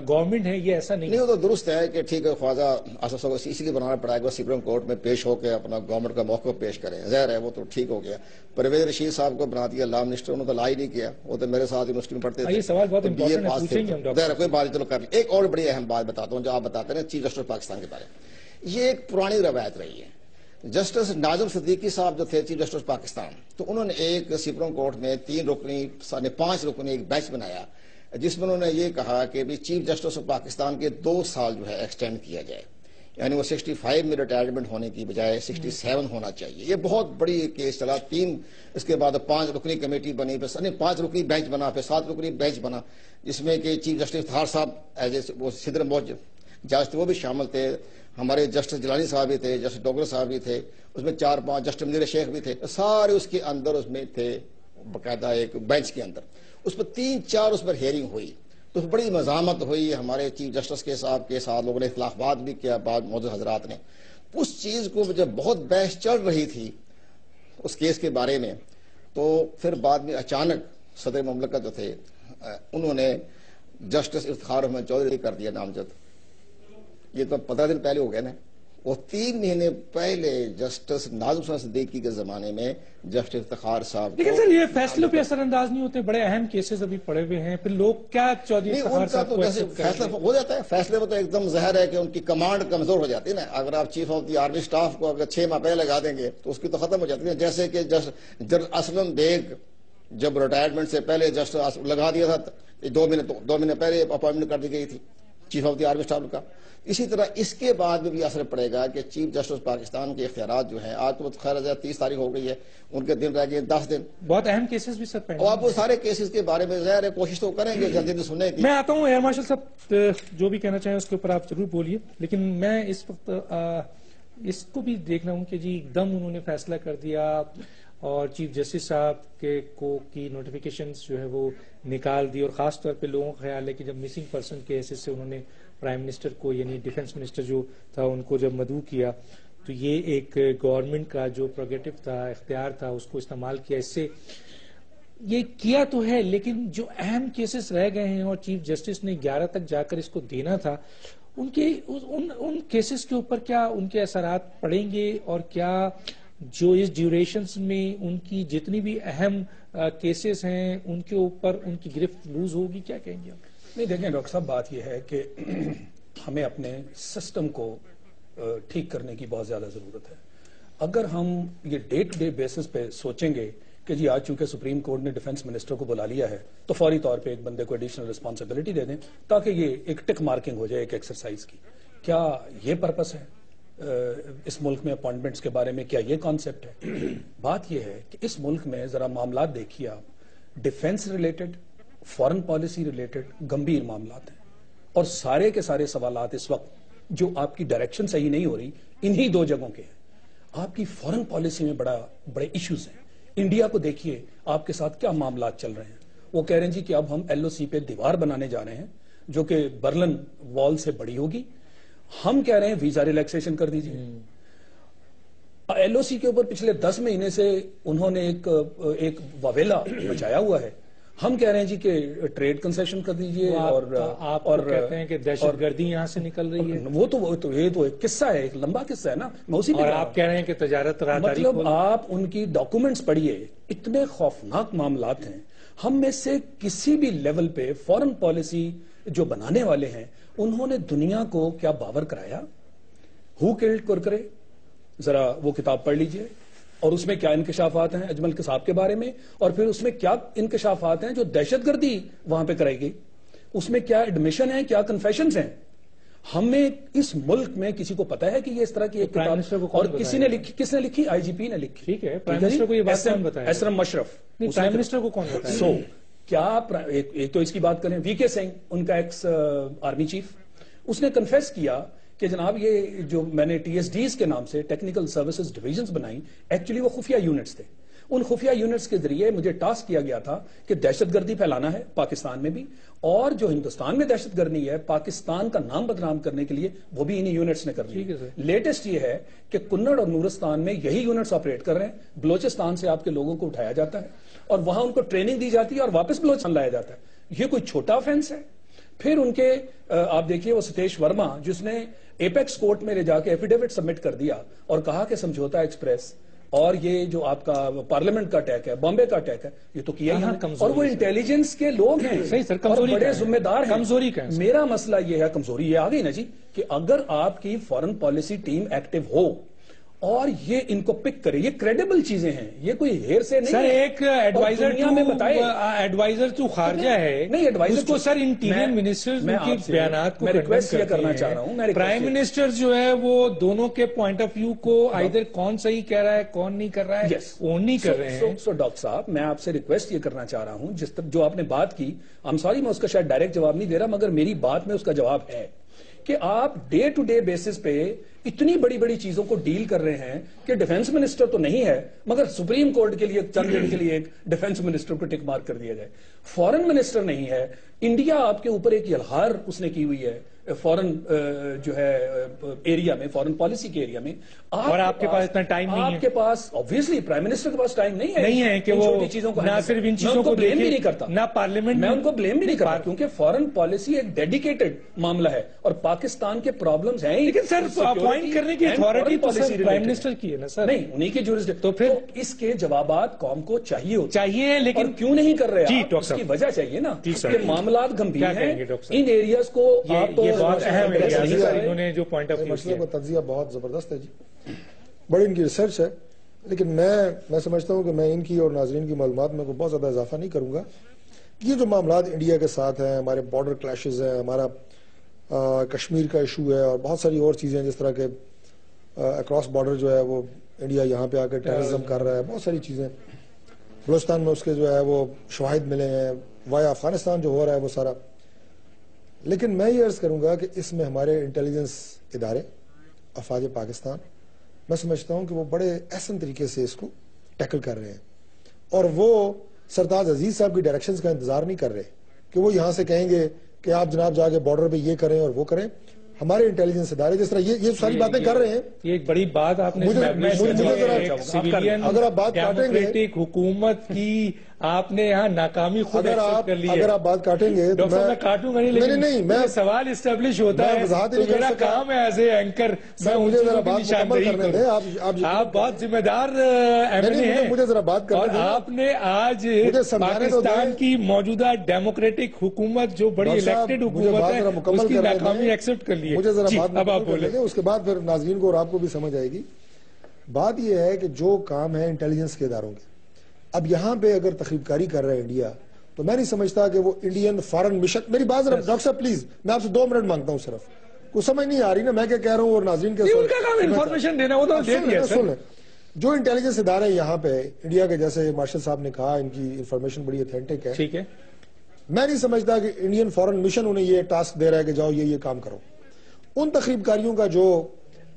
گورنمنٹ ہے، یہ ایسا نہیں. وہ تو درست ہے کہ ٹھیک ہے خواجہ آصف صاحب کو اس لیے بنانا پڑا ہے سپریم کورٹ میں پیش ہو کے اپنا گورنمنٹ کا موقف پیش کریں. ظاہر ہے وہ تو ٹھیک ہو گیا. پرویز رشید صاحب کو بنا دیا لا منسٹر، انہوں نے تو لا ہی نہیں کیا. وہ تو میرے ساتھ یونیورسٹی میں پڑھتے تھے. یہ سوال بہت امپورٹنٹ ہے، پوچھیں گے ہم ڈاکٹر. کوئی بات چلو کر لیں. ایک اور بڑی اہم بات بتاتا ہوں جو آپ بتاتے ہیں چیف جسٹس پاکستان کے بارے میں. یہ ایک پرانی روایت رہی ہے. جسٹس ناظم صدیقی صاحب جو تھے چیف جسٹس پاکستان، تو انہوں نے ایک سپریم کورٹ میں 3 رکنی 5 رکنی ایک بینچ بنایا جس میں انہوں نے یہ کہا کہ بھی چیف جسٹس آف پاکستان کے 2 سال جو ہے ایکسٹینڈ کیا جائے. یعنی وہ 65 میں ریٹائرمنٹ ہونے کی بجائے 67 ہونا چاہیے. یہ بہت بڑی کیس چلا. 3 اس کے بعد 5 رکنی کمیٹی بنی، پھر 5 رکنی بینچ بنا، پھر 7 رکنی بینچ بنا جس میں کہ چیف جسٹس افتخار صاحب ایز اے صدر موج جج وہ بھی شامل تھے. ہمارے جسٹس جیلانی صاحب بھی تھے، جسٹس ڈوگر صاحب بھی تھے، اس میں 4-5 جسٹس منیر شیخ بھی تھے. سارے اس کے اندر اس میں تھے باقاعدہ ایک بینچ کے اندر. اس پر 3-4 اس پر ہیئرنگ ہوئی تو بڑی مزاحمت ہوئی. ہمارے چیف جسٹس کے صاحب کے ساتھ لوگوں نے اختلافات بھی کیا، بعض موجود حضرات نے. اس چیز کو جب بہت بحث چل رہی تھی اس کیس کے بارے میں، تو پھر بعد میں اچانک صدر مملکت جو تھے انہوں نے جسٹس افتخار احمد چودھری کر دیا نامزد. یہ تو 15 دن پہلے ہو گئے نا. وہ 3 مہینے پہلے جسٹس ناظم صدیقی کے زمانے میں جسٹس افتخار صاحب. لیکن سر یہ فیصلوں پہ اثر انداز نہیں ہوتے، بڑے اہم کیسز ابھی پڑے ہوئے ہیں، پھر لوگ کیا چودھری افتخار صاحب کو فیصلہ ہو جاتا ہے. فیصلے میں تو ایک دم ظاہر ہے کہ ان کی کمانڈ کمزور ہو جاتی ہے نا. اگر آپ chief of the army staff کو اگر 6 ماہ پہلے لگا دیں گے تو اس کی تو ختم ہو جاتی ہے. جیسے کہ جنرل اسلم بیگ جب ریٹائرمنٹ سے پہلے جسٹس لگا دیا تھا 2 مہینے پہلے اپوائنٹمنٹ کر دی گئی تھی chief of the army staff کا. اسی طرح اس کے بعد بھی اثر پڑے گا کہ چیف جسٹس پاکستان کے اختیارات جو ہیں، آج تو خیر 30 تاریخ ہو گئی ہے، ان کے دن رہ گئے 10 دن. بہت اہم کیسز بھی سر پڑے. اور آپ وہ سارے کیسز کے بارے میں ظاہر ہے کوشش تو کریں گے جلدی سننے کی. میں آتا ہوں ایئر مارشل صاحب، جو بھی کہنا چاہیں اس کے اوپر آپ ضرور بولیے. لیکن میں اس وقت اس کو بھی دیکھ رہا ہوں کہ جی ایک دم انہوں نے فیصلہ کر دیا اور چیف جسٹس صاحب کی نوٹیفیکیشنز جو ہے وہ نکال دی، اور خاص طور پہ لوگوں کا خیال ہے کہ جب مسنگ پرسن کے حیثیت سے انہوں نے پرائم منسٹر کو یعنی ڈیفنس منسٹر جو تھا ان کو جب مدعو کیا تو یہ ایک گورنمنٹ کا جو پروگیٹو تھا، اختیار تھا، اس کو استعمال کیا. اس سے یہ کیا تو ہے لیکن جو اہم کیسز رہ گئے ہیں اور چیف جسٹس نے 11 تک جا کر اس کو دینا تھا، ان کیسز کے اوپر کیا ان کے اثرات پڑیں گے، اور کیا جو اس ڈیوریشنز میں ان کی جتنی بھی اہم کیسز ہیں ان کے اوپر ان کی گرفت لوز ہوگی؟ کیا کہیں گے آپ؟ نہیں دیکھیں ڈاکٹر صاحب، بات یہ ہے کہ ہمیں اپنے سسٹم کو ٹھیک کرنے کی بہت زیادہ ضرورت ہے. اگر ہم یہ ڈے ٹو ڈے بیسس پہ سوچیں گے کہ جی آج چونکہ سپریم کورٹ نے ڈیفنس منسٹر کو بلا لیا ہے تو فوری طور پہ ایک بندے کو ایڈیشنل رسپانسبلٹی دے دیں تاکہ یہ ایک ٹک مارکنگ ہو جائے ایک ایکسرسائز کی. کیا یہ پرپس ہے اس ملک میں اپوائنٹمنٹس کے بارے میں؟ کیا یہ کانسیپٹ ہے؟ بات یہ ہے کہ اس ملک میں ذرا معاملات دیکھیے آپ، defence related, foreign policy related گمبھیر معاملات ہیں، اور سارے کے سارے سوالات اس وقت جو آپ کی ڈائریکشن صحیح نہیں ہو رہی انہی دو جگہوں کے ہیں. آپ کی فارن پالیسی میں بڑے ایشوز ہیں. انڈیا کو دیکھیے آپ کے ساتھ کیا معاملات چل رہے ہیں. وہ کہہ رہے ہیں جی کہ اب ہم ایل او سی پہ دیوار بنانے جا رہے ہیں جو کہ برلن وال سے بڑی ہوگی. ہم کہہ رہے ہیں ویزا ریلیکسیشن کر دیجیے. ایل او سی کے اوپر پچھلے 10 مہینے سے انہوں نے ایک واویلا بچایا ہوا ہے. ہم کہہ رہے ہیں جی کہ ٹریڈ کنسیشن کر دیجیے. آپ کہتے ہیں کہ دہشت گردی یہاں سے نکل رہی ہے. وہ تو ایک قصہ ہے، ایک لمبا قصہ ہے نا. میں اسی اور آپ کہہ رہے ہیں کہ تجارت راہداری، مطلب آپ ان کی ڈاکومنٹس پڑھیے، اتنے خوفناک معاملات ہیں. ہم میں سے کسی بھی لیول پہ فارن پالیسی جو بنانے والے ہیں انہوں نے دنیا کو کیا باور کرایا؟ ہو کلڈ کرکرے، ذرا وہ کتاب پڑھ لیجئے، اور اس میں کیا انکشافات ہیں اجمل صاحب کے بارے میں، اور پھر اس میں کیا انکشافات ہیں جو دہشت گردی وہاں پہ کرائی گئی. اس میں کیا ایڈمیشن ہے، کیا کنفیشنز ہیں. ہمیں اس ملک میں کسی کو پتا ہے کہ یہ اس طرح کی ایک کتاب اور کسی نے لکھی؟ کس نے لکھی؟ آئی جی پی نے لکھی. ٹھیک ہے، پرائم منسٹر کو یہ بات کون بتایا؟ S M Musharraf. Prime minister کو کون بتایا؟ سو کیا ایک تو اس کی بات کریں، وی کے سنگھ ان کا ایکس آرمی چیف، اس نے کنفیس کیا کہ جناب یہ جو میں نے ٹی ایس ڈیز کے نام سے ٹیکنیکل سروسز ڈویژنز بنائی، ایکچولی وہ خفیہ یونٹس تھے. ان خفیہ یونٹس کے ذریعے مجھے ٹاسک کیا گیا تھا کہ دہشت گردی پھیلانا ہے پاکستان میں بھی، اور جو ہندوستان میں دہشت گردی ہے پاکستان کا نام بدنام کرنے کے لیے وہ بھی انہی یونٹس نے کر لی. لیٹسٹ یہ ہے کہ کنڑ اور نورستان میں یہی یونٹس آپریٹ کر رہے ہیں. بلوچستان سے آپ کے لوگوں کو اٹھایا جاتا ہے اور وہاں ان کو ٹریننگ دی جاتی ہے اور واپس بلوچستان لایا جاتا ہے. یہ کوئی چھوٹا آفینس ہے؟ پھر ان کے آپ دیکھیے وہ ستیش ورما جس نے ایپیکس کورٹ میں لے جا کے ایفیڈیوٹ سبمٹ کر دیا اور کہا کہ سمجھوتا ایکسپریس اور یہ جو آپ کا پارلیمنٹ کا اٹیک ہے، بامبے کا اٹیک ہے، یہ تو کیا ہی نہیں. اور وہ انٹیلیجنس کے لوگ ہیں اور بڑے ذمہ دار ہیں. کمزوری کا میرا مسئلہ یہ ہے، کمزوری یہ آ گئی نا جی، کہ اگر آپ کی فارن پالیسی ٹیم ایکٹیو ہو اور یہ ان کو پک کرے، یہ کریڈیبل چیزیں ہیں، یہ کوئی ہیر سے نہیں. سر ایک ایڈوائزر تو خارجہ ہے، نہیں ایڈوائزر اس کو سر انٹیریئر منسٹر کے بیانات کو میں ریکویسٹ یہ کرنا چاہ رہا ہوں. پرائم منسٹر جو ہے وہ دونوں کے پوائنٹ آف ویو کو آئیدر کون صحیح کہہ رہا ہے کون نہیں کر رہا ہے وہ نہیں کر رہے ہیں. سو ڈاکٹر صاحب میں آپ سے ریکویسٹ یہ کرنا چاہ رہا ہوں، جس طرح جو آپ نے بات کی، I'm sorry میں اس کا شاید ڈائریکٹ جواب نہیں دے رہا، مگر میری بات میں اس کا جواب ہے کہ آپ ڈے ٹو ڈے بیسس پہ اتنی بڑی بڑی چیزوں کو ڈیل کر رہے ہیں کہ ڈیفنس منسٹر تو نہیں ہے مگر سپریم کورٹ کے لیے چند دن کے لیے ایک ڈیفنس منسٹر کو ٹک مارک کر دیا جائے. فارن منسٹر نہیں ہے. انڈیا آپ کے اوپر ایک الہار اس نے کی ہوئی ہے فارن جو ہے ایریا میں، فارن پالیسی کے ایریا میں. اور آپ کے پاس اتنا ٹائم نہیں ہے. آپ کے پاس آبویسلی پرائم منسٹر کے پاس ٹائم نہیں ہے کہ وہ چیزوں کو نہ صرف ان چیزوں کو بلیم بھی نہیں کرتا، نہ پارلیمنٹ میں ان کو بلیم بھی نہیں کرتا، کیونکہ فارن پالیسی ایک ڈیڈیکیٹڈ معاملہ ہے اور پاکستان کے پرابلمز ہیں. لیکن سر اپوائنٹ کرنے کی اتھارٹی تو پرائم منسٹر کی ہے نا سر. نہیں، انہی کی جورسڈکشن. تو پھر اس کے جوابات قوم کو چاہیے، لیکن کیوں نہیں کر رہے آپ؟ اس کی وجہ چاہیے نا کہ معاملات گمبھیر ہیں. ان ایریاز کو آپ تو بہت اہم ہے انہوں نے جو پوائنٹ آف ویو مسئلے کا تجزیہ بہت زبردست ہے جی، بڑی ان کی ریسرچ ہے، لیکن میں سمجھتا ہوں کہ میں ان کی اور ناظرین کی معلومات میں بہت زیادہ اضافہ نہیں کروں گا. یہ جو معاملات انڈیا کے ساتھ ہیں، ہمارے بارڈر کلیشز ہیں، ہمارا کشمیر کا ایشو ہے اور بہت ساری اور چیزیں جس طرح کے اکراس بارڈر جو ہے وہ انڈیا یہاں پہ آ کے ٹیررزم کر رہا ہے، بہت ساری چیزیں بلوچستان میں اس کے جو ہے وہ شواہد ملے ہیں، وایا افغانستان جو ہو رہا ہے وہ سارا. لیکن میں یہ عرض کروں گا کہ اس میں ہمارے انٹیلیجنس ادارے، افواج پاکستان، میں سمجھتا ہوں کہ وہ بڑے احسن طریقے سے اس کو ٹیکل کر رہے ہیں اور وہ سرتاج عزیز صاحب کی ڈائریکشنز کا انتظار نہیں کر رہے کہ وہ یہاں سے کہیں گے کہ آپ جناب جا کے بارڈر پہ یہ کریں اور وہ کریں. ہمارے انٹیلیجنس ادارے جس طرح یہ ساری باتیں کر رہے ہیں. یہ ایک بڑی بات آپ نے اگر آپ بات کاٹیں گے حکومت کی، آپ نے یہاں ناکامی خود کر لی ہے. اگر آپ بات کاٹیں گے تو میں کاٹوں گا نہیں، میں سوال اسٹیبلش ہوتا ہے تو میرا کام ہے ایز اے اینکر میں مجھے ذرا بات مکمل کرنے دیں. آپ بہت ذمہ دار ایم ایل اے ہیں، مجھے ذرا بات کرنے دیں. اور آپ نے آج پاکستان کی موجودہ ڈیموکریٹک حکومت جو بڑی الیکٹڈ حکومت ہے اس کی ناکامی ایکسپٹ کر لی ہے. مجھے ذرا بات مکمل کرنے دیں، اس کے بعد پھر ناظرین کو اور آپ کو بھی سمجھ آئے گی. بات یہ ہے کہ جو کام ہے انٹیلیجنس کے اداروں کے، اب یہاں پہ اگر تخریب کاری کر رہا ہے انڈیا تو میں نہیں سمجھتا کہ وہ انڈین فارن مشن. میری بات ڈاکٹر صاحب پلیز میں آپ سے 2 منٹ مانگتا ہوں صرف, کو سمجھ نہیں آ رہی نا میں کیا کہہ رہا ہوں اور ناظرین کے انفارمیشن دینا. وہ تو جو انٹیلیجنس ادارے یہاں پہ انڈیا کے, جیسے مارشل صاحب نے کہا ان کی انفارمیشن بڑی اتھینٹک ہے, ٹھیک ہے, میں نہیں سمجھتا کہ انڈین فارن مشن انہیں یہ ٹاسک دے رہا ہے کہ جاؤ یہ کام کرو. ان تخریب کاریوں کا جو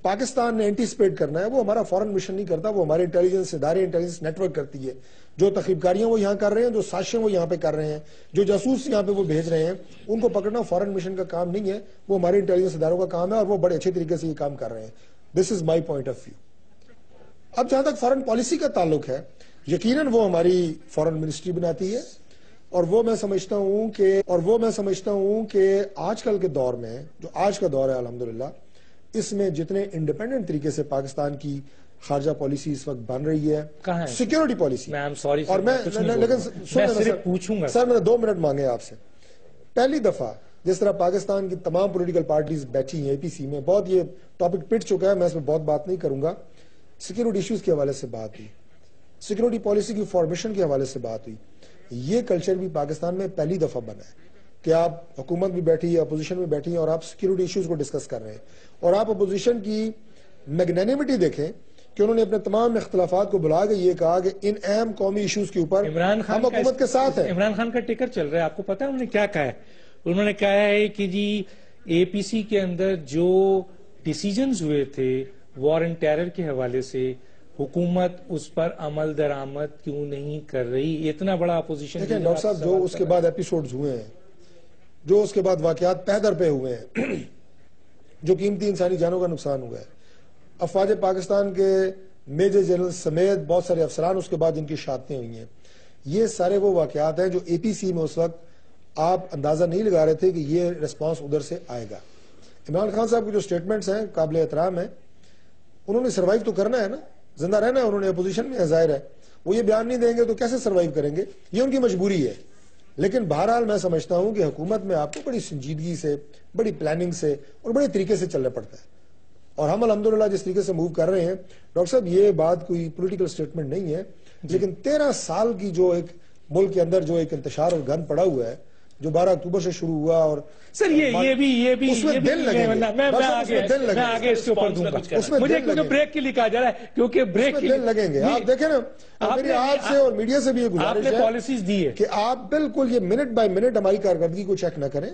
پاکستان نے اینٹیسپیٹ کرنا ہے وہ ہمارا فارن مشن نہیں کرتا, وہ ہمارے انٹیلیجنس ادارے انٹیلیجنس نیٹ ورک کرتی ہے. جو تخریب کاریاں وہ یہاں کر رہے ہیں, جو سازشیں وہ یہاں پہ کر رہے ہیں, جو جاسوس یہاں پہ وہ بھیج رہے ہیں, ان کو پکڑنا فارن مشن کا کام نہیں ہے, وہ ہمارے انٹیلیجنس اداروں کا کام ہے اور وہ بڑے اچھے طریقے سے یہ کام کر رہے ہیں. دس از مائی پوائنٹ آف ویو. اب جہاں تک فارن پالیسی کا تعلق ہے, یقیناً وہ ہماری فارن منسٹری بناتی ہے اور وہ میں سمجھتا ہوں کہ آج کل کے دور میں جو آج کا دور ہے الحمدللہ, اس میں جتنے انڈیپینڈنٹ طریقے سے پاکستان کی خارجہ پالیسی اس وقت بن رہی ہے, سیکیورٹی پالیسی, اور میں لیکن پوچھوں گا سر میں نے 2 منٹ مانگے آپ سے. پہلی دفعہ جس طرح پاکستان کی تمام پولیٹیکل پارٹیز بیٹھی ہیں اے پی سی میں, بہت یہ ٹاپک پٹ چکا ہے, میں اس میں بہت بات نہیں کروں گا, سیکیورٹی ایشوز کے حوالے سے بات ہوئی, سیکیورٹی پالیسی کی فارمیشن کے حوالے سے بات ہوئی. یہ کلچر بھی پاکستان میں پہلی دفعہ بنا ہے کہ آپ حکومت بھی بیٹھی ہے, اپوزیشن بھی بیٹھی ہے اور آپ سیکیورٹی ایشوز کو ڈسکس کر رہے ہیں. اور آپ اپوزیشن کی میگنینیمٹی دیکھیں کہ انہوں نے اپنے تمام اختلافات کو بلا کے یہ کہا کہ ان اہم قومی ایشوز کے اوپر ہم حکومت کے ساتھ ہیں. عمران خان کا ٹکر چل رہا ہے, آپ کو پتا ہے انہوں نے کیا کہا ہے؟ انہوں نے کہا ہے کہ جی اے پی سی کے اندر جو ڈیسیجنز ہوئے تھے وار اینڈ ٹیرر کے حوالے سے, حکومت اس پر عمل درآمد کیوں نہیں کر رہی؟ اتنا بڑا اپوزیشن. دیکھیں ڈاکٹر صاحب, جو اس کے بعد ایپیسوڈز ہوئے ہیں, جو اس کے بعد واقعات پہ در پہ ہوئے ہیں, جو قیمتی انسانی جانوں کا نقصان ہوا ہے, افواج پاکستان کے میجر جنرل سمیت بہت سارے افسران اس کے بعد جن کی شہادتیں ہوئی ہیں, یہ سارے وہ واقعات ہیں جو اے پی سی میں اس وقت آپ اندازہ نہیں لگا رہے تھے کہ یہ ریسپانس ادھر سے آئے گا. عمران خان صاحب کے جو سٹیٹمنٹس ہیں قابل احترام ہیں, انہوں نے سروائیو تو کرنا ہے نا, زندہ رہنا ہے, انہوں نے اپوزیشن میں ظاہر ہے, وہ یہ بیان نہیں دیں گے تو کیسے سروائیو کریں گے, یہ ان کی مجبوری ہے. لیکن بہرحال میں سمجھتا ہوں کہ حکومت میں آپ کو بڑی سنجیدگی سے, بڑی پلاننگ سے اور بڑے طریقے سے چلنا پڑتا ہے. اور ہم الحمدللہ جس طریقے سے موو کر رہے ہیں, ڈاکٹر صاحب یہ بات کوئی پولیٹیکل سٹیٹمنٹ نہیں ہے, لیکن 13 سال کی جو ایک ملک کے اندر جو ایک انتشار اور گند پڑا ہوا ہے جو 12 اکتوبر سے شروع ہوا, اور سر یہ بھی اس میں دل لگیں گے, میں آگے اس کے اوپر دوں گا, مجھے کیونکہ بریک کے لیے کہا جا رہا ہے, کیونکہ بریک کے دل لگیں گے. آپ دیکھیں نا, میری آپ سے اور میڈیا سے بھی یہ گزارش ہے پالیسیز دی ہے کہ آپ بالکل یہ منٹ بائی منٹ ہماری کارکردگی کو چیک نہ کریں,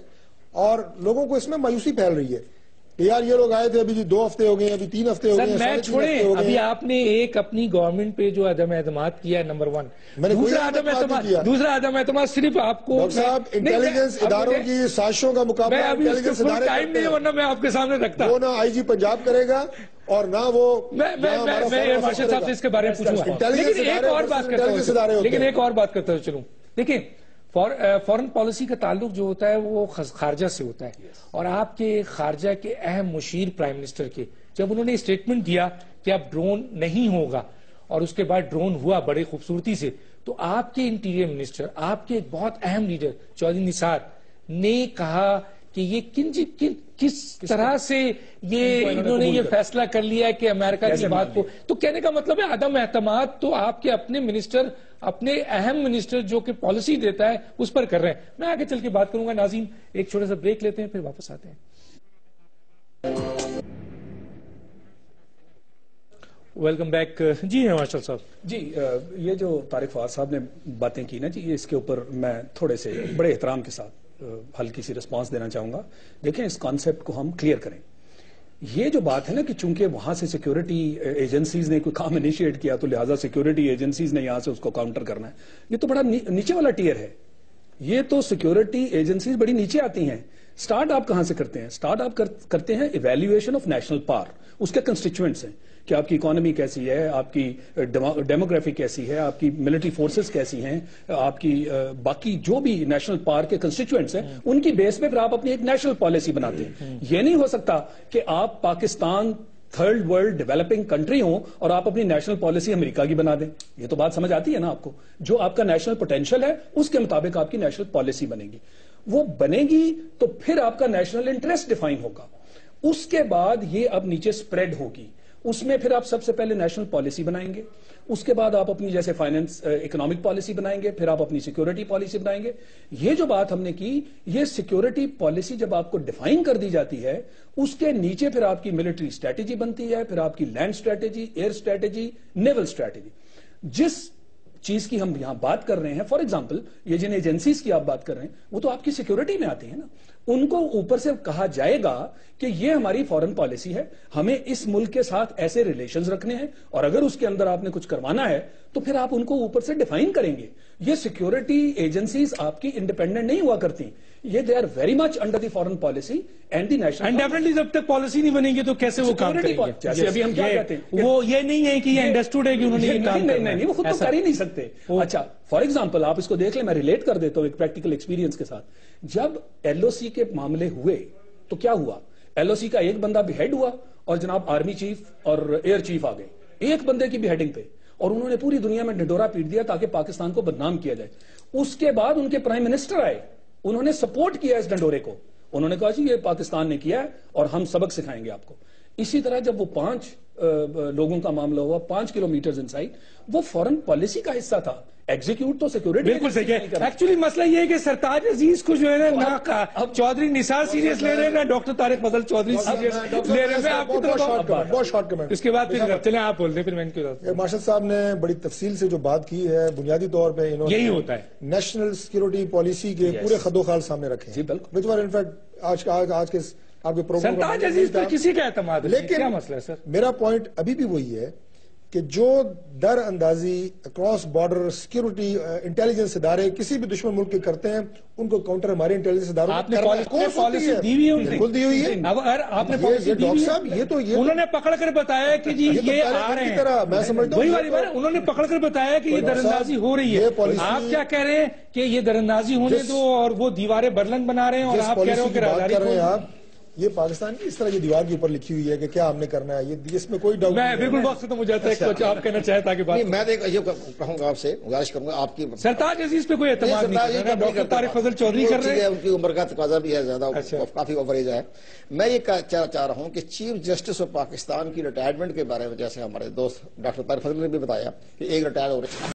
اور لوگوں کو اس میں مایوسی پھیل رہی ہے کہ یار یہ لوگ آئے تھے, ابھی 2 ہفتے ہو گئے, ابھی 3 ہفتے ہو گئے, میں چھوڑیں, ابھی آپ نے ایک اپنی گورنمنٹ پہ جو عدم اعتماد کیا ہے نمبر 1, دوسرا عدم اعتماد صرف آپ کو انٹیلیجنس اداروں کی سازشوں کا مقابلہ انٹیلیجنس ادارے ٹائم نہیں ہے, ورنہ میں آپ کے سامنے رکھتا. وہ نہ آئی جی پنجاب کرے گا اور نہ وہ میں مارشل صاحب سے اس کے بارے میں پوچھوں گا, لیکن ایک اور بات کرتا ہوں چلوں. دیکھیں فورن پالیسی کا تعلق جو ہوتا ہے وہ خارجہ سے ہوتا ہے, اور آپ کے خارجہ کے اہم مشیر پرائم منسٹر کے جب انہوں نے اسٹیٹمنٹ دیا کہ اب ڈرون نہیں ہوگا, اور اس کے بعد ڈرون ہوا بڑے خوبصورتی سے, تو آپ کے انٹیریئر منسٹر, آپ کے ایک بہت اہم لیڈر چودھری نثار نے کہا کہ یہ کس طرح سے انہوں نے یہ فیصلہ کر لیا کہ امریکہ کی بات کو, تو کہنے کا مطلب ہے عدم اعتماد تو آپ کے اپنے منسٹر, اپنے اہم منسٹر جو کہ پالیسی دیتا ہے اس پر کر رہے ہیں. میں آگے چل کے بات کروں گا. ناظرین ایک چھوٹا سا بریک لیتے ہیں, پھر واپس آتے ہیں. Welcome back. جی مارشل صاحب. جی یہ جو طارق فواد صاحب نے باتیں کی نا جی, اس کے اوپر میں تھوڑے سے بڑے احترام کے ساتھ ہلکی سی رسپانس دینا چاہوں گا. دیکھیں اس کانسیپٹ کو ہم کلیئر کریں. یہ جو بات ہے نا کہ چونکہ وہاں سے سیکیورٹی ایجنسیز نے کوئی کام انیشیٹ کیا تو لہٰذا سیکیورٹی ایجنسیز نے یہاں سے اس کو کاؤنٹر کرنا ہے, یہ تو بڑا نیچے والا ٹیئر ہے. یہ تو سیکیورٹی ایجنسیز بڑی نیچے آتی ہیں. سٹارٹ آپ کہاں سے کرتے ہیں؟ سٹارٹ آپ کرتے ہیں ایویلیویشن آف نیشنل پاور, اس کے کنسٹیچوئنٹس ہیں کہ آپ کی اکانومی کیسی ہے, آپ کی ڈیموگرافی کیسی ہے, آپ کی ملٹری فورسز کیسی ہیں, آپ کی باقی جو بھی نیشنل پاور کے کنسٹیچوئنٹس ہیں ان کی بیس پہ پھر آپ اپنی ایک نیشنل پالیسی بناتے ہیں. یہ نہیں ہو سکتا کہ آپ Pakistan third world developing country ہوں اور آپ اپنی نیشنل پالیسی امریکہ کی بنا دیں. یہ تو بات سمجھ آتی ہے نا آپ کو. جو آپ کا نیشنل پوٹینشل ہے اس کے مطابق آپ کی نیشنل پالیسی بنے گی. وہ بنے گی تو پھر آپ کا نیشنل انٹرسٹ ڈیفائن ہوگا. اس کے بعد یہ اب نیچے سپریڈ ہوگی. اس میں پھر آپ سب سے پہلے نیشنل پالیسی بنائیں گے, اس کے بعد آپ اپنی جیسے فائنینس اکنامک پالیسی بنائیں گے, پھر آپ اپنی سیکورٹی پالیسی بنائیں گے. یہ جو بات ہم نے کی, یہ سیکورٹی پالیسی جب آپ کو ڈیفائن کر دی جاتی ہے, اس کے نیچے پھر آپ کی ملٹری اسٹریٹجی بنتی ہے, پھر آپ کی لینڈ اسٹریٹجی, ایئر اسٹریٹجی, نیول اسٹریٹجی. جس چیز کی ہم یہاں بات کر رہے ہیں, فار ایگزامپل یہ جن ایجنسیز کی آپ بات کر رہے ہیں, وہ تو آپ کی سیکورٹی میں آتی ہیں نا. ان کو اوپر سے کہا جائے گا کہ یہ ہماری فارن پالیسی ہے, ہمیں اس ملک کے ساتھ ایسے ریلیشنز رکھنے ہیں, اور اگر اس کے اندر آپ نے کچھ کروانا ہے تو پھر آپ ان کو اوپر سے ڈیفائن کریں گے. یہ سیکورٹی ایجنسیز آپ کی انڈیپینڈنٹ نہیں ہوا کرتی, یہ they are very much under the foreign policy and the national. And definitely جب تک پالیسی نہیں بنے گی تو کیسے وہ کام کریں گے؟ جیسے ابھی ہم کیا کہتے ہیں, وہ یہ نہیں ہے کہ یہ انڈرسٹوڈ ہے کہ انہوں نے یہ کام کرنا ہے. نہیں, وہ خود تو کر ہی نہیں سکتے. اچھا فار ایگزامپل آپ اس کو دیکھ لیں, میں ریلیٹ کر دیتا ہوں ایک پریکٹیکل ایکسپیرینس کے ساتھ. جب ایل او سی کے معاملے ہوئے تو کیا ہوا, ایل او سی کا ایک بندہ بھی ہیڈ ہوا, اور جناب آرمی چیف اور ایئر چیف آ گئے ایک بندے کی بھی ہیڈنگ پہ, اور انہوں نے پوری دنیا میں ڈنڈورا پیٹ دیا تاکہ پاکستان کو بدنام کیا جائے. اس کے بعد ان کے پرائم منسٹر آئے, انہوں نے سپورٹ کیا اس ڈنڈورے کو, انہوں نے کہا جی یہ پاکستان نے کیا ہے اور ہم سبق سکھائیں گے آپ کو. اسی طرح جب وہ 5 لوگوں کا معاملہ ہوا 5 کلومیٹر انسائڈ, وہ فورن پالیسی کا حصہ تھا, ایگزیکیوٹ تو سیکورٹی. بالکل صحیح ہے. ایکچولی مسئلہ یہ ہے کہ سرتاج عزیز کو جو ہے نا نہ چودھری نثار سیریس لے رہے ہیں, نہ ڈاکٹر طارق فضل چودھری سیریس لے رہے ہیں. آپ کی طرف بہت شارٹ کمنٹ, اس کے بعد پھر چلیں آپ بول دیں, پھر میں ان کے مارشل صاحب نے بڑی تفصیل سے جو بات کی ہے, بنیادی طور پہ انہوں نے یہی ہوتا ہے نیشنل سیکورٹی پالیسی کے پورے خد و خال سامنے رکھے ہیں. وچ ور انفیکٹ آج کے آپ کے پروگرام سرتاج عزیز پر کسی کا اعتماد نہیں. لیکن کیا مسئلہ ہے سر؟ میرا پوائنٹ ابھی بھی وہی ہے کہ جو در اندازی اکراس بارڈر سیکورٹی انٹیلیجنس ادارے کسی بھی دشمن ملک کے کرتے ہیں, ان کو کاؤنٹر ہمارے انٹیلیجنس اداروں آپ نے پالیسی دی ہوئی ہے, بالکل دی ہوئی ہے. آپ نے پالیسی دی ہوئی ہے, انہوں نے پکڑ کر بتایا کہ جی یہ آ رہے ہیں, میں سمجھتا وہی والی بات, انہوں نے پکڑ کر بتایا کہ یہ دراندازی ہو رہی ہے. آپ کیا کہہ رہے ہیں کہ یہ دراندازی ہونے دو, اور وہ دیواریں برلند بنا رہے ہیں, اور آپ کہہ رہے ہو کہ رازداری کر رہے ہیں آپ. یہ پاکستان کی اس طرح کی دیوار کے اوپر لکھی ہوئی ہے کہ کیا ہم نے کرنا ہے, یہ اس میں کوئی ڈاؤٹ نہیں. میں بالکل وقت ختم ہو جاتا ہے, کچھ آپ کہنا چاہے تاکہ بات. میں یہ کہوں گا آپ سے, گزارش کروں گا آپ کی. سرتاج عزیز پہ کوئی اعتماد نہیں ہے, ڈاکٹر طارق فضل چودھری کر رہے ہیں, ان کی عمر کا تقاضا بھی ہے زیادہ, کافی اووریج ہے. میں یہ چاہ رہا ہوں کہ چیف جسٹس آف پاکستان کی ریٹائرمنٹ کے بارے میں, جیسے ہمارے دوست ڈاکٹر طارق فضل نے بھی بتایا کہ ایک ریٹائر ہو رہے